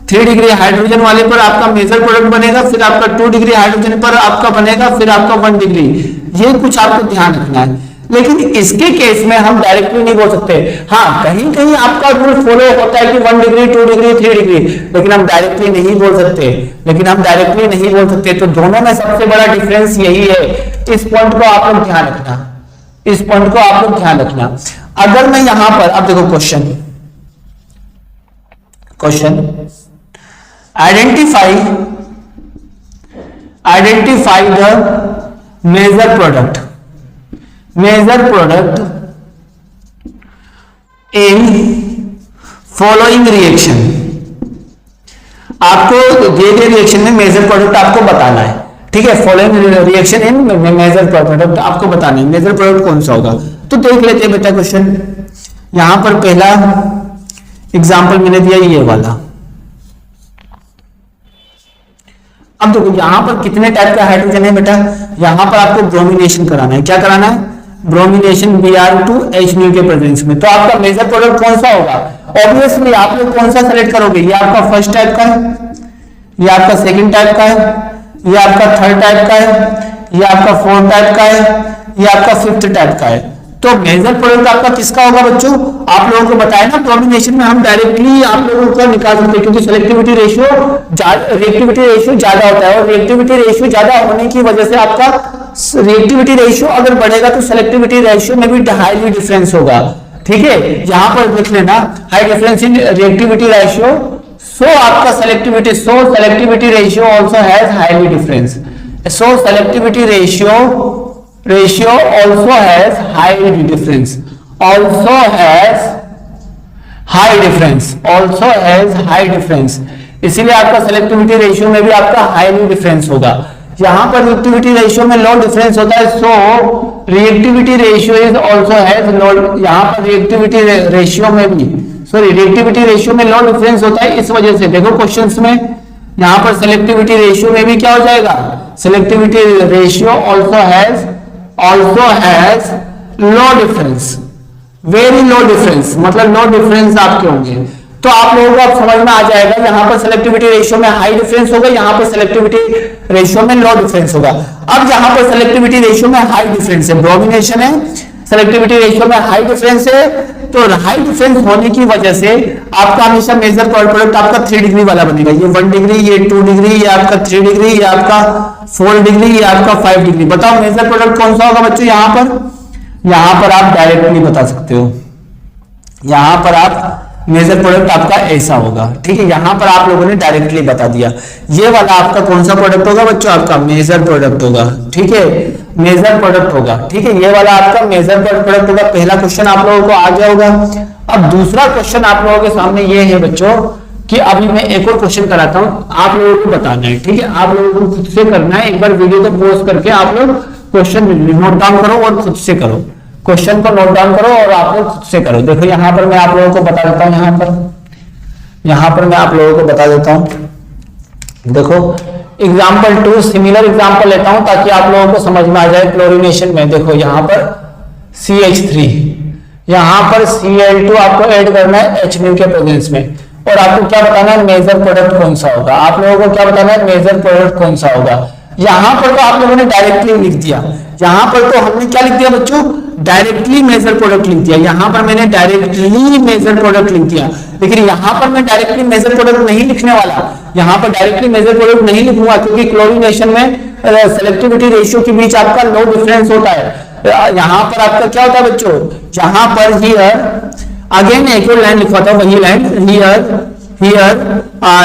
3 डिग्री हाइड्रोजन वाले पर आपका मेजर प्रोडक्ट बनेगा, फिर आपका 2 डिग्री हाइड्रोजन पर आपका बनेगा, फिर आपका 1 डिग्री। ये कुछ आपको ध्यान रखना है। लेकिन इसके केस में हम डायरेक्टली नहीं बोल सकते। हाँ, कहीं कहीं आपका रूल फॉलो होता है कि 1 डिग्री, 2 डिग्री, 3 डिग्री, लेकिन हम डायरेक्टली नहीं बोल सकते। तो दोनों में सबसे बड़ा डिफरेंस यही है। इस पॉइंट को आप लोग ध्यान रखना। अगर मैं यहां पर, अब देखो question identify the major product in following reaction. आपको दिए गए रिएक्शन में मेजर प्रोडक्ट आपको बताना है। ठीक है, following reaction in major product आपको बताना है। मेजर प्रोडक्ट कौन सा होगा? तो देख लेते हैं बेटा क्वेश्चन। यहां पर पहला एग्जांपल मैंने दिया ये वाला। अब देखो यहां पर कितने टाइप का हाइड्रोजन है बेटा? यहां पर आपको ब्रोमिनेशन कराना है। क्या कराना है? ब्रोमिनेशन Br2H के प्रेजेंस में। तो आपका मेजर प्रोडक्ट कौन सा होगा? ऑब्वियसली आप लोग कौन सा सेलेक्ट करोगे? ये आपका फर्स्ट टाइप का है, ये आपका सेकंड टाइप का है, ये आपका थर्ड टाइप का है, ये आपका फोर्थ टाइप का है, ये आपका फिफ्थ टाइप का है। तो मेजर प्रोडक्ट आपका किसका होगा बच्चों? आप लोगों को बताया ना, ब्रोमिनेशन में हम डायरेक्टली आप लोगों को निकाल सकते हैं, क्योंकि रिएक्टिविटी रेशियो ज्यादा होता है, और रिएक्टिविटी रेशियो ज्यादा होने की वजह से आपका रिएक्टिविटी रेशियो अगर बढ़ेगा तो सेलेक्टिविटी रेशियो में भी हाईली डिफरेंस होगा। ठीक है, यहां पर देख लेना, high difference in reactivity ratio, so आपका selectivity ratio also has highly difference. So selectivity ratio also has high difference, इसीलिए आपका सेलेक्टिविटी रेशियो में भी आपका हाईली डिफरेंस होगा। यहां पर रिएक्टिविटी रेशियो में लो डिफरेंस होता है, so reactivity ratio is also has low. यहां पर रिएक्टिविटी रेशियो में लो डिफरेंस होता है, इस वजह से देखो क्वेश्चंस में यहां पर सेलेक्टिविटी रेशियो में भी क्या हो जाएगा? Selectivity ratio also has low difference, very low difference, मतलब लो डिफरेंस आपके होंगे। तो आप लोगों को अब समझ में आ जाएगा, यहां पर सेलेक्टिविटी रेशियो में हाई डिफरेंस होगा, यहां पर सेलेक्टिविटी रेशियो में लो डिफरेंस होगा। अब यहां पर सेलेक्टिविटी रेशियो में हाई डिफरेंस है, ब्रोमिनेशन है, सेलेक्टिविटी रेशियो में हाई डिफरेंस है, तो हाई डिफरेंस होने की वजह से आपका हमेशा मेजर प्रोडक्ट आपका 3 डिग्री वाला बनेगा। ये 1 डिग्री, ये 2 डिग्री, ये आपका 3 डिग्री, ये आपका 4 डिग्री, ये आपका 5 डिग्री। बताओ मेजर प्रोडक्ट कौन सा होगा बच्चों? यहां पर आप डायरेक्टली बता सकते हो, यहां पर आप मेजर प्रोडक्ट आपका ऐसा होगा। ठीक है, यहां पर आप लोगों ने डायरेक्टली बता दिया। ये वाला आपका कौन सा प्रोडक्ट होगा बच्चों? आपका मेजर प्रोडक्ट होगा। ठीक है, मेजर प्रोडक्ट होगा। ठीक है, ये वाला आपका मेजर प्रोडक्ट होगा। पहला क्वेश्चन आप लोगों को आ गया होगा। अब दूसरा क्वेश्चन आप लोगों के सामने ये है बच्चों कि अभी मैं एक और क्वेश्चन कराता हूं, आप लोगों को बताना है। ठीक है, आप लोगों को खुद से करना है। एक बार वीडियो को पॉज करके आप लोग क्वेश्चन नोट डाउन करो और खुद से करो, क्वेश्चन को नोट डाउन करो और आप लोग खुद से करो। देखो यहां पर मैं आप लोगों को बता देता हूं, यहां पर मैं आप लोगों को बता देता हूं। देखो एग्जाम्पल 2 सिमिलर एग्जाम्पल लेता हूं ताकि आप लोगों को समझ में आ जाए। क्लोरीनेशन में देखो यहां पर CH3, यहां पर Cl2 आपको ऐड करना है H के प्रेजेंस में, और आपको क्या बताना है? मेजर प्रोडक्ट कौन सा होगा। आप लोगों को क्या बताना है? मेजर प्रोडक्ट कौन सा होगा। यहां पर तो आप लोगों ने डायरेक्टली लिख दिया, यहां पर तो हमने क्या लिख दिया बच्चों? डायरेक्टली मेजर प्रोडक्ट लिख दिया। यहां पर मैंने डायरेक्टली मेजर प्रोडक्ट लिख दिया, लेकिन यहां पर मैं डायरेक्टली मेजर प्रोडक्ट नहीं लिखने वाला। यहां पर डायरेक्टली मेजर प्रोडक्ट नहीं लिखूंगा, क्योंकि क्लोरीनेशन में सेलेक्टिविटी रेशियो के बीच आपका लो डिफरेंस होता है। यहां पर आपका क्या होता है बच्चों? यहां पर हियर अगेन एक और लाइन लिखवाता हूं, वही लाइन हियर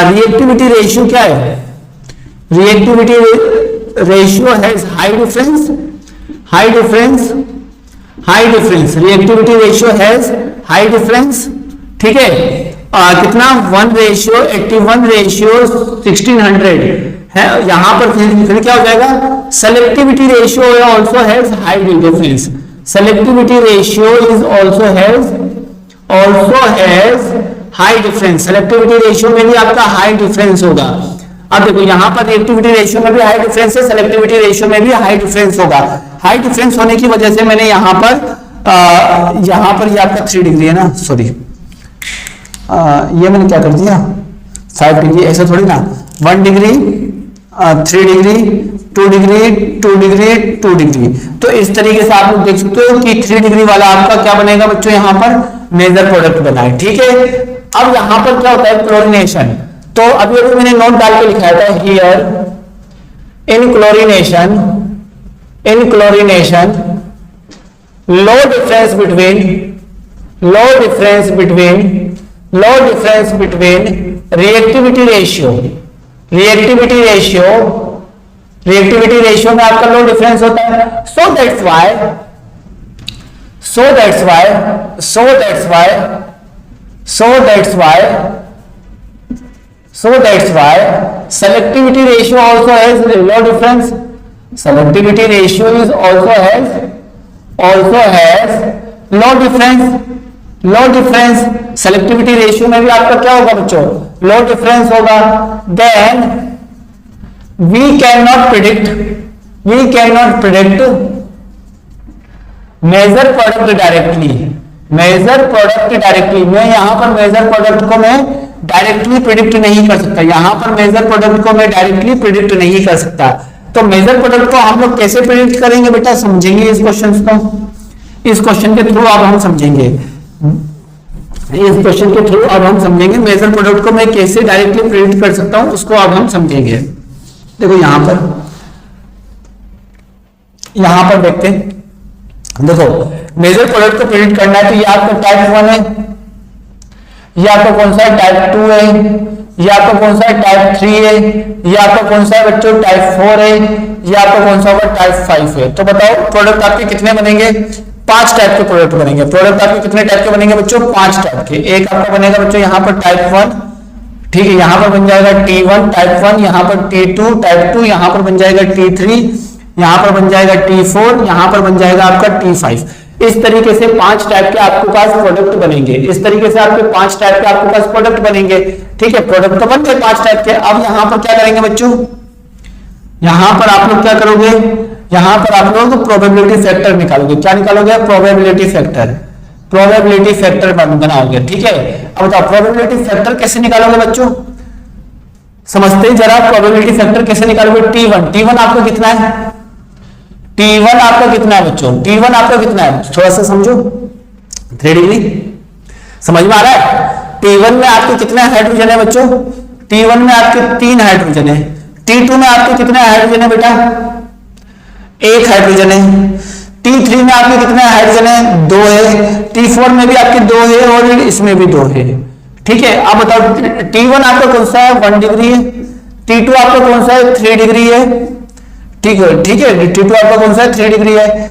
रिएक्टिविटी रेशियो क्या है? Reactivity ratio has high difference, reactivity ratio has high difference. ठीक है, कितना? 1:81:1600 है। यहां पर फिर क्या हो जाएगा? Selectivity ratio also has high difference, selectivity ratio is also has high difference. Selectivity ratio में भी आपका हाई डिफरेंस होगा। अब देखो यहाँ पर रिएक्टिविटी रेशियो में भी हाई डिफरेंस है, सेलेक्टिविटी रेशियो में भी हाई डिफरेंस होगा। हाई डिफरेंस होने की वजह से मैंने यहाँ पर ये आपका 3 डिग्री है ना, सॉरी ये मैंने क्या कर दिया 5 डिग्री, ऐसा थोड़ी ना, 1 degree 3 degree 2 degree 2 degree 2 degree. तो इस तरीके से आप लोग देख सकते हो कि 3 डिग्री वाला आपका क्या बनेगा बच्चों, यहाँ पर मेजर प्रोडक्ट बना है। ठीक है, अब यहाँ पर क्या होता है क्लोरीनेशन। तो अभी अभी मैंने नोट डाल के लिखाया था here in chlorination low difference between reactivity ratio में आपका लो डिफरेंस होता है। So that's why selectivity ratio also has low difference. Selectivity ratio is also has low difference. Selectivity ratio में भी आपका क्या होगा बच्चों, low difference होगा। Then we cannot predict measure product directly। मैं यहाँ पर मेजर प्रोडक्ट को मैं डायरेक्टली प्रिडिक्ट नहीं कर सकता, यहाँ पर मेजर प्रोडक्ट को मैं डायरेक्टली प्रिडिक्ट नहीं कर सकता। तो मेजर प्रोडक्ट को हम लोग कैसे प्रिडिक्ट करेंगे बेटा, समझेंगे इस क्वेश्चन को। इस क्वेश्चन के थ्रू अब हम समझेंगे मेजर प्रोडक्ट को मैं कैसे डायरेक्टली प्रिडिक्ट कर सकता हूं, उसको अब हम समझेंगे। देखो यहाँ पर देखते हैं। देखो मेजर प्रोडक्ट को प्रिडिक्ट करना है तो ये आपका टाइप 1 है, ये आपका कौन सा है टाइप 2 है, ये आपका कौन सा है टाइप 3 है, ये आपका कौन सा है बच्चों टाइप 4 है, ये आपका कौन सा होगा टाइप 5 है। तो बताओ प्रोडक्ट आपके कितने बनेंगे, 5 टाइप के प्रोडक्ट बनेंगे। प्रोडक्ट आपके कितने टाइप के बनेंगे बच्चों, 5 टाइप के। एक आपका बनेगा बच्चों यहाँ पर टाइप 1, ठीक है, यहाँ पर बन जाएगा T1 टाइप 1, यहाँ पर T2 टाइप 2, यहाँ पर बन जाएगा T3, यहाँ पर बन जाएगा T4, यहाँ पर बन जाएगा आपका T5। इस तरीके से 5 टाइप के आपके पास प्रोडक्ट बनेंगे। ठीक है, प्रोडक्ट तो बन गए 5 टाइप के। अब यहाँ पर क्या करेंगे बच्चों, यहाँ पर आप लोग क्या करोगे, यहाँ पर आप लोग प्रोबेबिलिटी फैक्टर निकालोगे। क्या निकालोगे, प्रोबेबिलिटी फैक्टर बनाओगे। ठीक है, अब बताओ प्रोबेबिलिटी फैक्टर कैसे निकालोगे बच्चों, समझते हैं जरा। प्रोबेबिलिटी फैक्टर कैसे निकालोगे, T1 आपका कितना है, T1 आपका कितना है बच्चों, T1 आपका कितना है, थोड़ा सा समझो, 3 डिग्री, समझ में आ रहा है। T1 में आपके कितने हाइड्रोजन है बच्चों, T1 में आपके 3 हाइड्रोजन है। T2 में आपके कितने हाइड्रोजन है बेटा, 1 हाइड्रोजन है। T3 में आपके कितने हाइड्रोजन है, 2 है। T4 में भी आपके 2 है और इसमें भी 2 है। ठीक है, अब बताओ T1 आपका कौन सा है, 1 डिग्री है। T2 आपका कौन सा है, 3 डिग्री है। ठीक है, T2 आपका कौन सा है, 3 डिग्री है।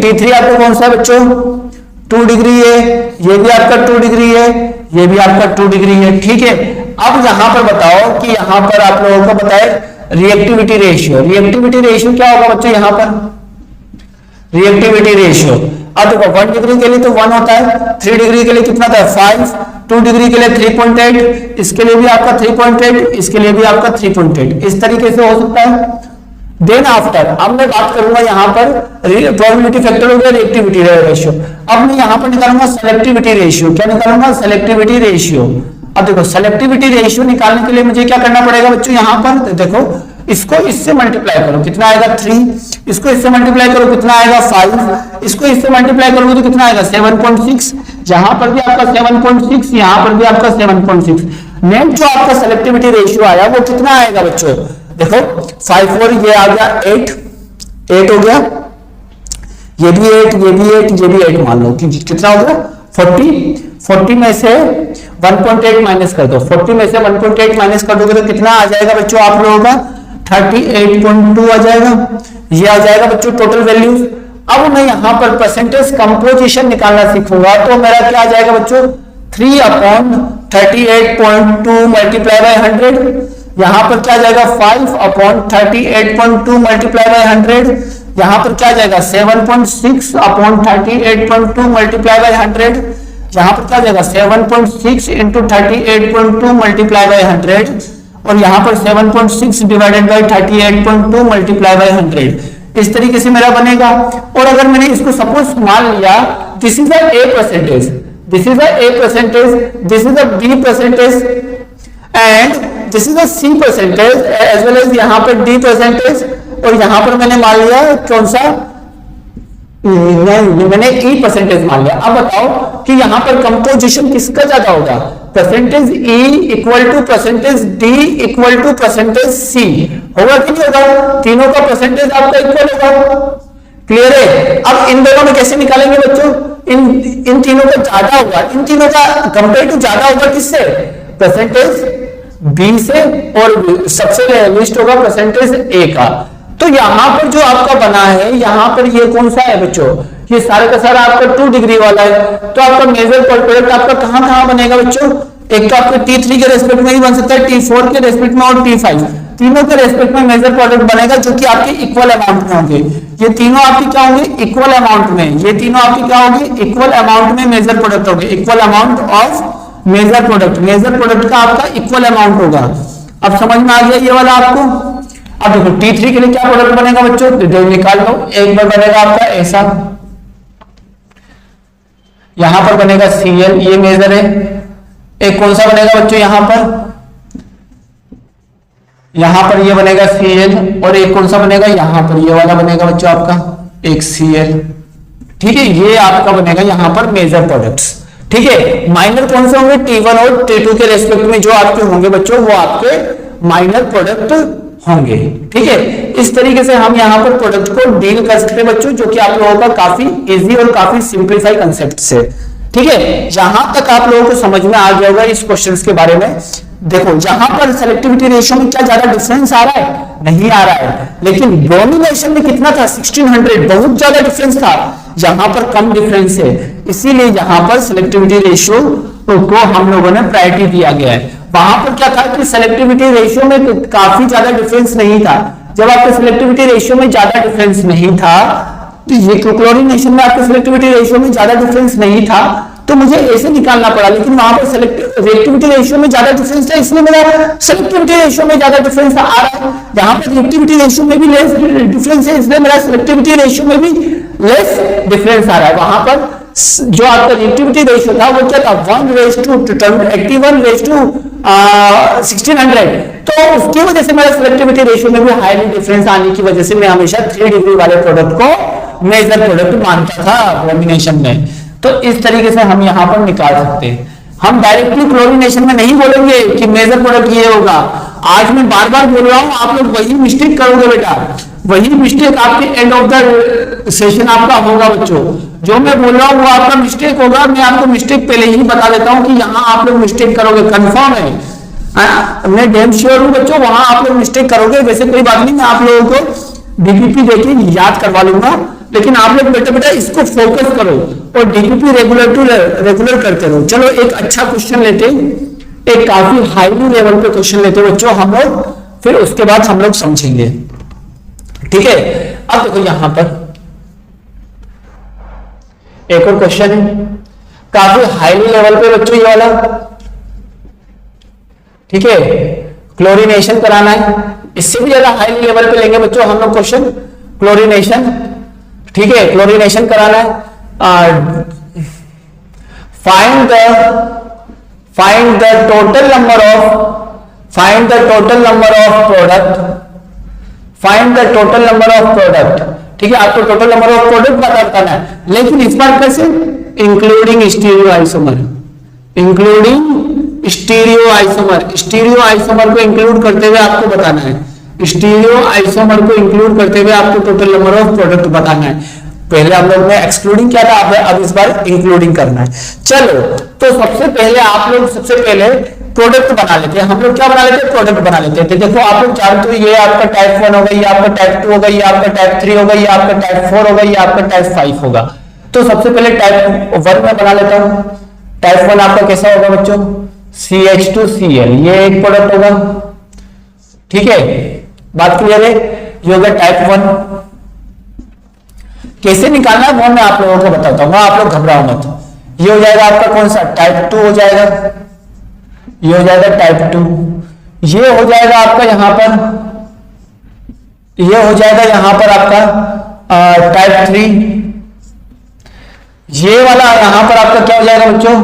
T3 आपका कौन सा है बच्चों, 2 डिग्री है। ये भी आपका 2 डिग्री है, ये भी आपका 2 डिग्री है। ठीक है, अब यहां पर बताओ कि यहां पर आप लोगों को बताए रिएक्टिविटी रेशियो क्या होगा बच्चों, यहां पर रिएक्टिविटी रेशियो। अब देखो 1 डिग्री के लिए तो 1 होता है, 3 डिग्री के लिए कितना था 5, 2 डिग्री के लिए 3.8, इसके लिए भी आपका 3.8, इसके लिए भी आपका 3.8। इस तरीके से हो सकता है। देन आफ्टर अब मैं बात करूंगा यहाँ पर प्रोबेबिलिटी फैक्टर हो गया, रिएक्टिविटी रेशियो। अब मैं यहाँ पर निकालूंगा सेलेक्टिविटी रेशियो। क्या निकालूंगा, सेलेक्टिविटी रेशियो। अब देखो सेलेक्टिविटी रेशियो निकालने के लिए मुझे क्या करना पड़ेगा बच्चों, यहाँ पर देखो इसको इससे मल्टीप्लाई करो, कितना आएगा 3, इसको इससे मल्टीप्लाई करो, कितना आएगा 5, इसको इससे मल्टीप्लाई करोगे तो कितना आएगा 7.6। यहाँ पर भी आपका 7.6, यहाँ पर भी आपका 7.6। नेट जो आपका सेलेक्टिविटी रेशियो आया वो कितना आएगा बच्चों, देखो 5 4 ये आ गया 8 हो गया, ये भी 8, ये भी 8, ये भी 8 मान लो कि कितना हो गया 40 में से 1.8 माइनस कर दो, 40 में से 1.8 माइनस कर दोगे तो कितना आ जाएगा बच्चों आप लोगों का 38.2 आ जाएगा। ये आ जाएगा बच्चों टोटल वैल्यूज। अब मैं यहाँ पर परसेंटेज कंपोजिशन निकालना सीखूंगा तो मेरा क्या आ जाएगा बच्चों 3/38.2 मल्टीप्लाई बाय 100। यहाँ पर क्या आ जाएगा 5/38.2 मल्टीप्लाई बाय 100। यहाँ पर क्या जाएगा 7.6 अपॉन 38.2 मल्टीप्लाई बाय 100, यहाँ पर क्या जाएगा 7.6 इंटू 38.2 मल्टीप्लाई बाय 100, और यहाँ पर 7.6 डिवाइडेड बाय 38.2 मल्टीप्लाई बाय 100। इस तरीके से मेरा बनेगा। और अगर मैंने इसको सपोज मान लिया this is A percentage, this is A percentage, this is B percentage and this is C percentage as well as यहाँ पर डी परसेंटेज, और यहाँ पर मैंने मान लिया कौन सा, मैंने ई परसेंटेज मान लिया। अब बताओ कि यहाँ पर कंपोजिशन किसका ज्यादा होगा, percentage E equal to percentage D equal to percentage C होगा कि नहीं होगा? तीनों का परसेंटेज आपका इक्वल होगा। क्लियर है? अब इन दोनों में कैसे निकालेंगे बच्चों? इन तीनों का ज्यादा होगा, इन तीनों का कंपेयर टू ज्यादा होगा किससे? परसेंटेज बी से, और सबसे लिस्ट होगा परसेंटेज ए का। तो यहां पर जो आपका बना है, यहां पर ये कौन सा है बच्चों? ये सारा का सारा आपका 2 डिग्री वाला है। तो आपका मेजर प्रोडक्ट आपका कहां कहां बनेगा बच्चों? एक तो आपके T3 के रेस्पेक्ट में ही बन सकता है, T4 के रेस्पेक्ट में और T5, तीनों के रेस्पेक्ट में मेजर प्रोडक्ट बनेगा जो कि आपके इक्वल अमाउंट में होंगे। ये तीनों आपकी क्या होंगे? इक्वल अमाउंट में। ये तीनों आपकी क्या होंगे? इक्वल अमाउंट में मेजर प्रोडक्ट होंगे, equal amount of major product. Major product का आपका इक्वल अमाउंट होगा। अब समझ में आ गया ये वाला आपको? अब देखो T3 के लिए क्या प्रोडक्ट बनेगा बच्चों? निकाल लो। एक बार बनेगा आपका ऐसा, यहां पर बनेगा Cl, ये मेजर है। एक कौन सा बनेगा बच्चों? यहां पर ये बनेगा Cl, और एक कौन सा बनेगा? यहां पर ये वाला बनेगा बच्चों आपका एक Cl। ठीक है, ये आपका बनेगा यहां पर मेजर प्रोडक्ट्स। ठीक है, माइनर कौन से होंगे? T1 और T2 के रेस्पेक्ट में जो आपके होंगे बच्चों, वो आपके माइनर प्रोडक्ट होंगे। ठीक है, इस तरीके से हम यहाँ पर प्रोडक्ट को डील कर सकते हैं बच्चों, जो कि आप लोगों का काफी इजी और काफी सिंप्लीफाई कंसेप्ट से। ठीक है, जहां तक आप लोगों को समझ में आ गया होगा इस क्वेश्चंस के बारे में। देखो जहां पर सेलेक्टिविटी रेशियो में क्या ज्यादा डिफरेंस आ रहा है? नहीं आ रहा है, लेकिन ब्रोमिनेशन में कितना था? 1600, बहुत ज्यादा डिफरेंस था। यहाँ पर कम डिफरेंस है, इसीलिए यहाँ पर सेलेक्टिविटी रेशियो को हम लोगों ने प्रायोरिटी दिया गया है। वहां पर क्या था कि सेलेक्टिविटी रेशियो में काफी ज्यादा डिफरेंस नहीं था। जब आपके सेलेक्टिविटी रेशियो में ज्यादा डिफरेंस नहीं था, तो ये क्लोरीनेशन में आपके सेलेक्टिविटी रेशियो में ज्यादा डिफरेंस नहीं था, तो मुझे ऐसे निकालना पड़ा। लेकिन वहां पर रिएक्टिविटी रेशियो में ज्यादा डिफरेंस था, इसलिए मेरा सेलेक्टिविटी रेशियो में ज्यादा डिफरेंस आ रहा है। जहां पर रिएक्टिविटी रेशियो में भी लेस डिफरेंस है, इसलिए मेरा सेलेक्टिविटी रेशियो में भी लेस डिफरेंस आ रहा है। वहां पर जो आपका रिएक्टिविटी रेशियो था वो क्या था? 1:81 तो उसकी वजह से मेरा सेलेक्टिविटी रेशियो में भी हाईली डिफरेंस आने की वजह से मैं हमेशा 3 डिग्री वाले प्रोडक्ट को मेजर प्रोडक्ट मानता था ब्रोमिनेशन में। तो इस तरीके से हम यहां पर निकाल सकते हैं। हम डायरेक्टली क्लोरीनेशन में नहीं बोलेंगे कि मेजर प्रोडक्ट ये होगा। आज मैं बार बार बोल रहा हूं, आप लोग वही मिस्टेक करोगे बेटा, वही मिस्टेक आपके एंड ऑफ द सेशन आपका होगा बच्चों। जो मैं बोल रहा हूं वो आपका मिस्टेक होगा। मैं आपको मिस्टेक पहले ही बता देता हूं कि यहाँ आप लोग मिस्टेक करोगे, कंफर्म है, मैं डैम श्योर हूं बच्चों, वहां आप लोग मिस्टेक करोगे। वैसे कोई बात नहीं, मैं आप लोगों को डीपीपी देके याद करवा लूंगा, लेकिन आप लोग बेटा इसको फोकस करो और डीपीपी रेगुलर करते रहो। चलो एक अच्छा क्वेश्चन लेते, एक काफी हाईली लेवल पे क्वेश्चन लेते बच्चों हम लोग, फिर उसके बाद हम लोग समझेंगे। ठीक है, अब देखो यहां पर एक और क्वेश्चन है काफी हाईली लेवल पे बच्चों, ये वाला। ठीक है, क्लोरीनेशन कराना है, इससे भी ज्यादा हाईली लेवल पे लेंगे बच्चों हम लोग क्वेश्चन, क्लोरीनेशन। ठीक है, क्लोरीनेशन कराना है। Find the total number of product. ठीक है, आपको टोटल नंबर ऑफ प्रोडक्ट बताना है, लेकिन इस बार कैसे? Including stereo isomer, stereo isomer को इंक्लूड करते हुए आपको बताना है। स्टीरियो आइसोमर को इंक्लूड करते हुए आपको टोटल नंबर ऑफ प्रोडक्ट बताना है। पहले हम लोग ने एक्सक्लूडिंग किया था, अब इस बार इंक्लूडिंग करना है। चलो, तो सबसे पहले प्रोडक्ट बना लेते हैं। हम लोग क्या बना लेते हैं? प्रोडक्ट बना लेते हैं। देखो आप लोग जानते हो, ये आपका टाइप 1 होगा, ये आपका टाइप 2 होगा, ये आपका टाइप 3 होगा, ये आपका टाइप 4 होगा, ये आपका टाइप 5 होगा। तो सबसे पहले टाइप 1 में बना लेता हूं। टाइप 1 आपका कैसा होगा बच्चों? CH2Cl, ये एक प्रोडक्ट होगा। ठीक है, बात क्लियर है? ये होगा टाइप 1। कैसे निकालना है वो मैं आप लोगों को बताता हूँ, आप लोग घबराओ मत। ये हो जाएगा आपका कौन सा, टाइप 2 हो जाएगा, ये हो जाएगा टाइप 2। ये हो जाएगा आपका यहां पर, ये हो जाएगा यहां पर आपका टाइप 3। ये वाला यहां पर आपका क्या हो जाएगा बच्चों,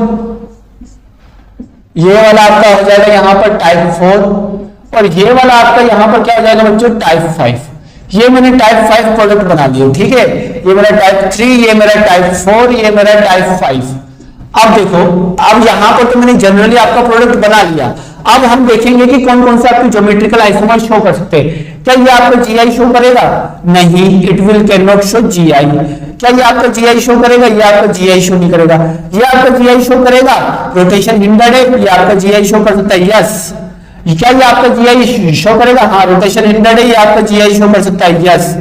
ये वाला आपका हो जाएगा यहां पर टाइप 4, और ये वाला आपका यहां पर क्या हो जाएगा बच्चों, टाइप 5। ये मैंने टाइप 5 प्रोडक्ट बना दिए, ठीक है। ये मेरा टाइप 3, ये मेरा टाइप 4, ये मेरा टाइप 5। अब देखो, अब यहां पर तो मैंने जनरली आपका प्रोडक्ट बना लिया। अब हम देखेंगे कि कौन कौन से आपके ज्योमेट्रिकल आइसोमर शो कर सकते हैं। क्या ये आपका जीआई शो करेगा, नहीं, it will can not show GI. क्या ये आपका जीआई शो करेगा, ये आपका जीआई शो नहीं करेगा। ये आपका जीआई शो करेगा, रोटेशन हिंडर्ड है, ये आपका जीआई शो कर सकता है, यस। क्या ये आपका जीआई शो करेगा, हाँ, रोटेशन हिंडर्ड है, ये आपका जीआई शो कर सकता है, यस।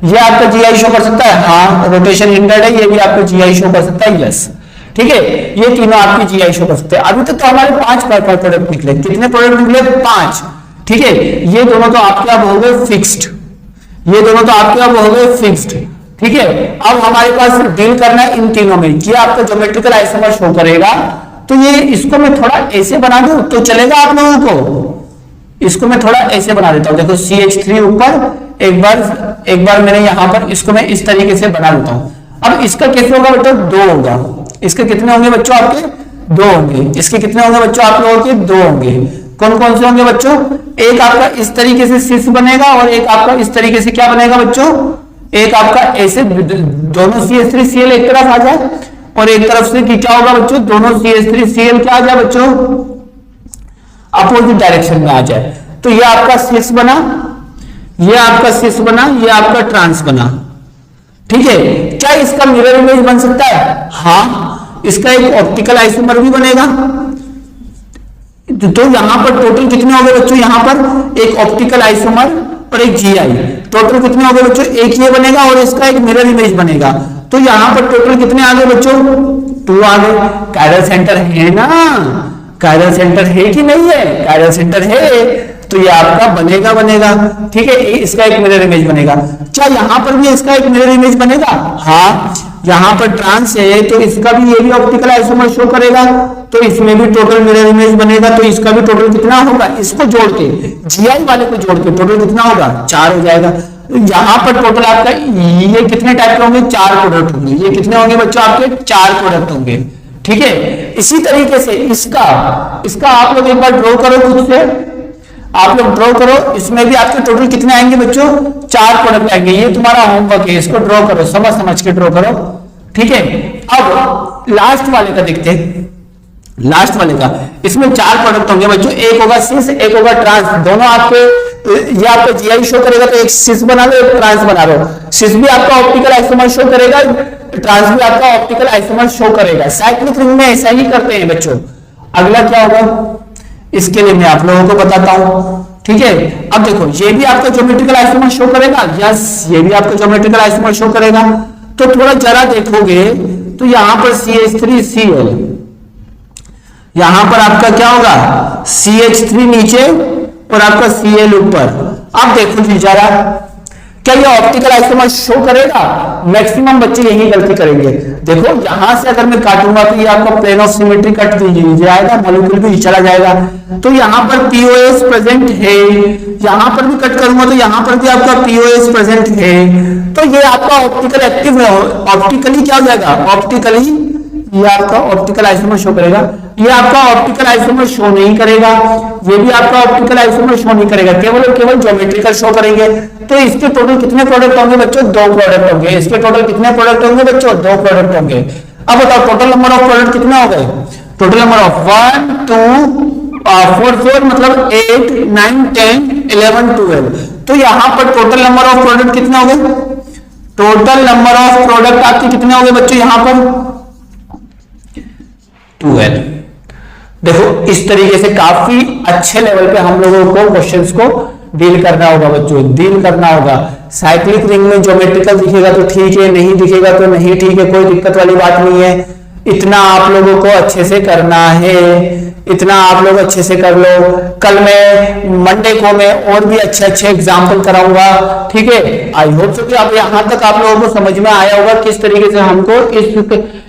ये आपका जीआई शो कर सकता है, हाँ, रोटेशन हिंडर्ड है, ये भी आपका जीआई शो कर सकता है, यस। ठीक है, ये तीनों आपकी जीआई शो कर सकते हैं। अभी तक तो हमारे 5 प्रोडक्ट निकले, कितने प्रोडक्ट निकले, 5। ठीक है, ये दोनों तो आपके अब हो गए फिक्स्ड, ये दोनों तो आपके अब हो गए फिक्स्ड। ठीक है, अब हमारे पास डील करना है इन तीनों में। ये आपका ज्योमेट्रिकल आइसोमर शो करेगा, तो ये इसको मैं थोड़ा ऐसे बना दूं तो चलेगा आप लोगों को। इसको मैं थोड़ा ऐसे बना देता हूं, देखो CH3 ऊपर, एक बार मैंने यहां पर इसको मैं इस तरीके से बना देता हूं। अब इसका कैसे होगा बेटा, 2 होगा। इसके कितने होंगे बच्चों आपके, 2 होंगे। इसके कितने होंगे बच्चों आप लोगों के, 2 होंगे। कौन कौन से होंगे बच्चों, एक आपका इस तरीके से सिस बनेगा, और एक आपका इस तरीके से क्या बनेगा बच्चों, एक आपका ऐसे, दोनों CH3 Cl एक तरफ आ जाए, और एक तरफ से क्या होगा बच्चों, दोनों CH3 Cl क्या आ जाए बच्चों, अपोजिट डायरेक्शन में आ जाए। तो ये आपका सिस बना, ये आपका सिस बना, ये आपका ट्रांस बना। ठीक है, क्या इसका मिरर इमेज बन सकता है, हाँ, इसका एक ऑप्टिकल आइसोमर भी बनेगा। तो यहां पर टोटल कितने हो गए बच्चों, यहां पर एक ऑप्टिकल आइसोमर और एक जीआई, टोटल कितने हो गए बच्चों, एक ये बनेगा और इसका एक मिरर इमेज बनेगा। तो यहां पर टोटल कितने आ गए बच्चों, 2 आ गए। कायरल सेंटर है ना, कायरल सेंटर है कि नहीं है, कायरल सेंटर है, तो ये आपका बनेगा। ठीक है, इसका एक मिरर इमेज बनेगा। क्या यहां पर भी इसका एक मिरर इमेज बनेगा, हाँ, यहां पर ट्रांस है तो इसका भी, ये भी ऑप्टिकल आइसोमर शो करेगा, तो इसमें भी टोटल मिरर इमेज बनेगा। तो इसका भी टोटल कितना होगा, इसको जोड़ के, जीआई वाले को जोड़ के टोटल कितना होगा, 4 हो जाएगा। यहां पर टोटल आपका ये कितने टाइप के होंगे, 4 प्रोडक्ट होंगे। ये कितने होंगे बच्चों आपके, 4 प्रोडक्ट होंगे। ठीक है, इसी तरीके से इसका आप लोग एक बार ड्रॉ करो खुद से, आप लोग ड्रॉ करो, इसमें भी आपके टोटल कितने आएंगे बच्चों, 4 प्रोडक्ट आएंगे। ये तुम्हारा होमवर्क है, इसको ड्रॉ करो, समझ के ड्रॉ करो। ठीक है, अब लास्ट वाले का देखते हैं, लास्ट वाले का, इसमें 4 प्रोडक्ट होंगे बच्चों, एक होगा सिस, एक होगा ट्रांस। दोनों आपके, ये आपका जीआई शो करेगा, तो एक सिस बना लो, एक ट्रांस बना लो। सिस भी आपका ऑप्टिकल आइसोमर शो करेगा, ट्रांस भी आपका ऑप्टिकल आइसोमर शो करेगा। साइक्लिक रिंग में ऐसा ही करते हैं बच्चों। अगला क्या होगा, इसके लिए मैं आप लोगों को बताता हूं। ठीक है, अब देखो, ये भी आपका ज्योमेट्रिकल आइसोमर शो करेगा, यस, ये भी आपका ज्योमेट्रिकल आइसोमर शो करेगा। तो थोड़ा जरा देखोगे तो यहां पर CH3Cl, यहां पर आपका क्या होगा, CH3 नीचे और आपका Cl ऊपर। अब देखो जी जरा, क्या ये ऑप्टिकल आइसोमर शो करेगा, मैक्सिमम बच्चे यही गलती करेंगे। देखो यहां से अगर मैं काटूंगा तो ये आपका प्लेन ऑफ सिमेट्री कट जाएगा, मॉलिक्यूल भी चला जाएगा। तो यहाँ पर पीओएस प्रेजेंट है, यहां पर भी कट करूंगा तो यहां पर भी आपका पीओएस प्रेजेंट है। तो ये आपका ऑप्टिकल एक्टिव है, ऑप्टिकली क्या हो जाएगा, ऑप्टिकली ये आपका ऑप्टिकल आइसोमर शो करेगा। ये आपका ऑप्टिकल आइसोमर शो नहीं करेगा, ये भी आपका ऑप्टिकल आइसोमर शो नहीं करेगा, केवल ज्योमेट्रिकल शो करेंगे। तो इसके टोटल कितने प्रोडक्ट होंगे बच्चों, 2 प्रोडक्ट होंगे। इसके टोटल कितने प्रोडक्ट होंगे बच्चों, 2 प्रोडक्ट होंगे। अब बताओ टोटल नंबर ऑफ प्रोडक्ट कितने हो गए, टोटल नंबर ऑफ 1 2 4 मतलब 8 9 10 11 12। तो यहां पर टोटल नंबर ऑफ प्रोडक्ट कितने हो गए, टोटल नंबर ऑफ प्रोडक्ट आपके कितने हो गए बच्चों, यहां पर 12। देखो इस तरीके से काफी अच्छे लेवल पे हम लोगों को क्वेश्चंस को डील करना होगा बच्चों, डील करना होगा। साइक्लिक रिंग में ज्योमेट्रिकल दिखेगा तो ठीक है, नहीं दिखेगा तो नहीं ठीक है, कोई दिक्कत वाली बात नहीं है। इतना आप लोगों को अच्छे से करना है इतना आप लोग अच्छे से कर लो। कल मैं मंडे को मैं और भी अच्छे अच्छे एग्जाम्पल कराऊंगा, ठीक है। आई होप सो कि अब यहाँ तक आप लोगों को समझ में आया होगा किस तरीके से हमको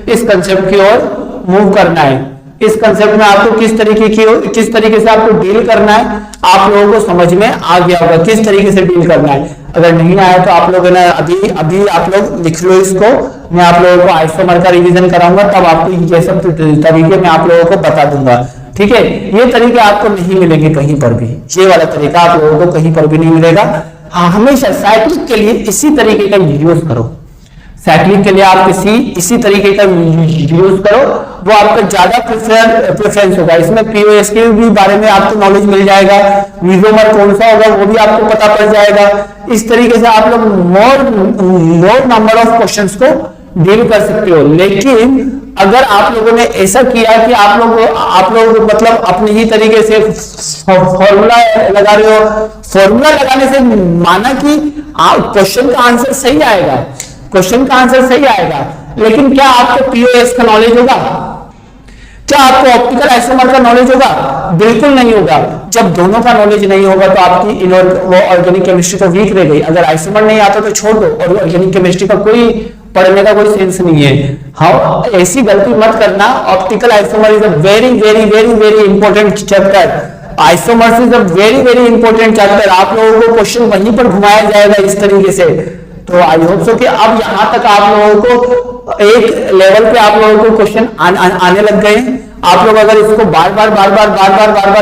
इस कंसेप्ट की ओर मूव करना है, इस कंसेप्ट में आपको किस तरीके से आपको डील करना है, आप लोगों को समझ में आ गया होगा किस तरीके से डील करना है। अगर नहीं आया तो आप लोग ना अभी आप लोग लिख लो इसको, मैं आप लोगों को आइसोमर का रिवीजन कराऊंगा, तब आपको ये सब तरीके मैं आप लोगों को बता दूंगा, ठीक है। ये तरीके आपको नहीं मिलेंगे कहीं पर भी, ये वाला तरीका आप लोगों को कहीं पर भी नहीं मिलेगा। हाँ, हमेशा साइक्लिक के लिए इसी तरीके का यूज करो, साइक्लिंग के लिए आप इसी तरीके का यूज करो, वो आपका ज्यादा प्रेफरेंस होगा। इसमें पीओएस के भी बारे में आपको नॉलेज मिल जाएगा, वीजोमर कौन सा होगा वो भी आपको पता पड़ जाएगा। इस तरीके से आप लोग मोर नंबर ऑफ क्वेश्चंस को डील कर सकते हो। लेकिन अगर आप लोगों ने ऐसा किया कि आप लोग मतलब अपने ही तरीके से फॉर्मूला लगा रहे हो, फॉर्मूला लगाने से माना कि क्वेश्चन का आंसर सही आएगा, क्वेश्चन का आंसर सही आएगा, लेकिन क्या आपको पीओएस का नॉलेज होगा? क्या आपको ऑप्टिकल आइसोमर का नॉलेज होगा? बिल्कुल नहीं होगा। जब दोनों का नॉलेज नहीं होगा तो आपकी वो ऑर्गेनिक केमिस्ट्री तो वीक रह गई। अगर आइसोमर नहीं आता तो छोड़ दो, और ऑर्गेनिक केमिस्ट्री का कोई पढ़ने का कोई सेंस नहीं है। हाँ, ऐसी गलती मत करना। Optical isomer is a very very very very important chapter. Isomers is a very very important chapter. आप लोगों को क्वेश्चन वहीं पर घुमाया जाएगा इस तरीके से। तो आई होप सो कि अब यहां तक आप लोगों को एक लेवल पे आप लोगों को क्वेश्चन आने लग गए। आप लोग अगर इसको बार बार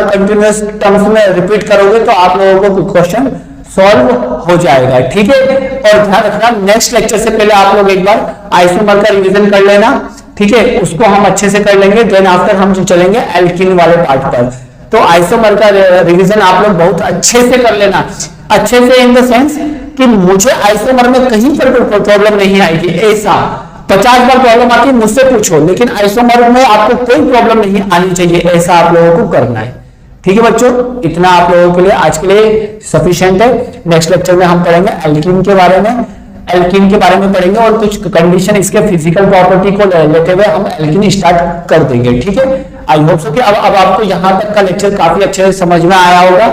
कंटिन्यूअस टर्म्स में रिपीट करोगे तो आप लोगों को क्वेश्चन सॉल्व हो जाएगा, ठीक है। और ध्यान रखना, नेक्स्ट लेक्चर से पहले आप लोग एक बार आइसोमर का रिवीजन कर लेना, ठीक है। उसको हम अच्छे से कर लेंगे, देन आफ्टर हम चलेंगे एल्कीन वाले पार्ट पर। तो आइसोमर का रिवीजन आप लोग बहुत अच्छे से कर लेना, अच्छे से इन द सेंस कि मुझे आइसोमर में कहीं पर प्रॉब्लम नहीं आएगी। ऐसा 50 बार प्रॉब्लम आती है मुझसे पूछो, लेकिन आइसोमर में आपको कोई प्रॉब्लम नहीं आनी चाहिए, ऐसा आप लोगों को करना है, ठीक है बच्चों। इतना आप लोगों के लिए आज के लिए सफिशिएंट है। नेक्स्ट लेक्चर में हम पढ़ेंगे एल्कीन के बारे में, एल्कीन के बारे में पढ़ेंगे और कुछ कंडीशन इसके फिजिकल प्रॉपर्टी को लेते हुए हम एल्कीन स्टार्ट कर देंगे, ठीक है। आई होप सो कि अब आपको यहां तक का लेक्चर काफी अच्छे से समझ में आया होगा।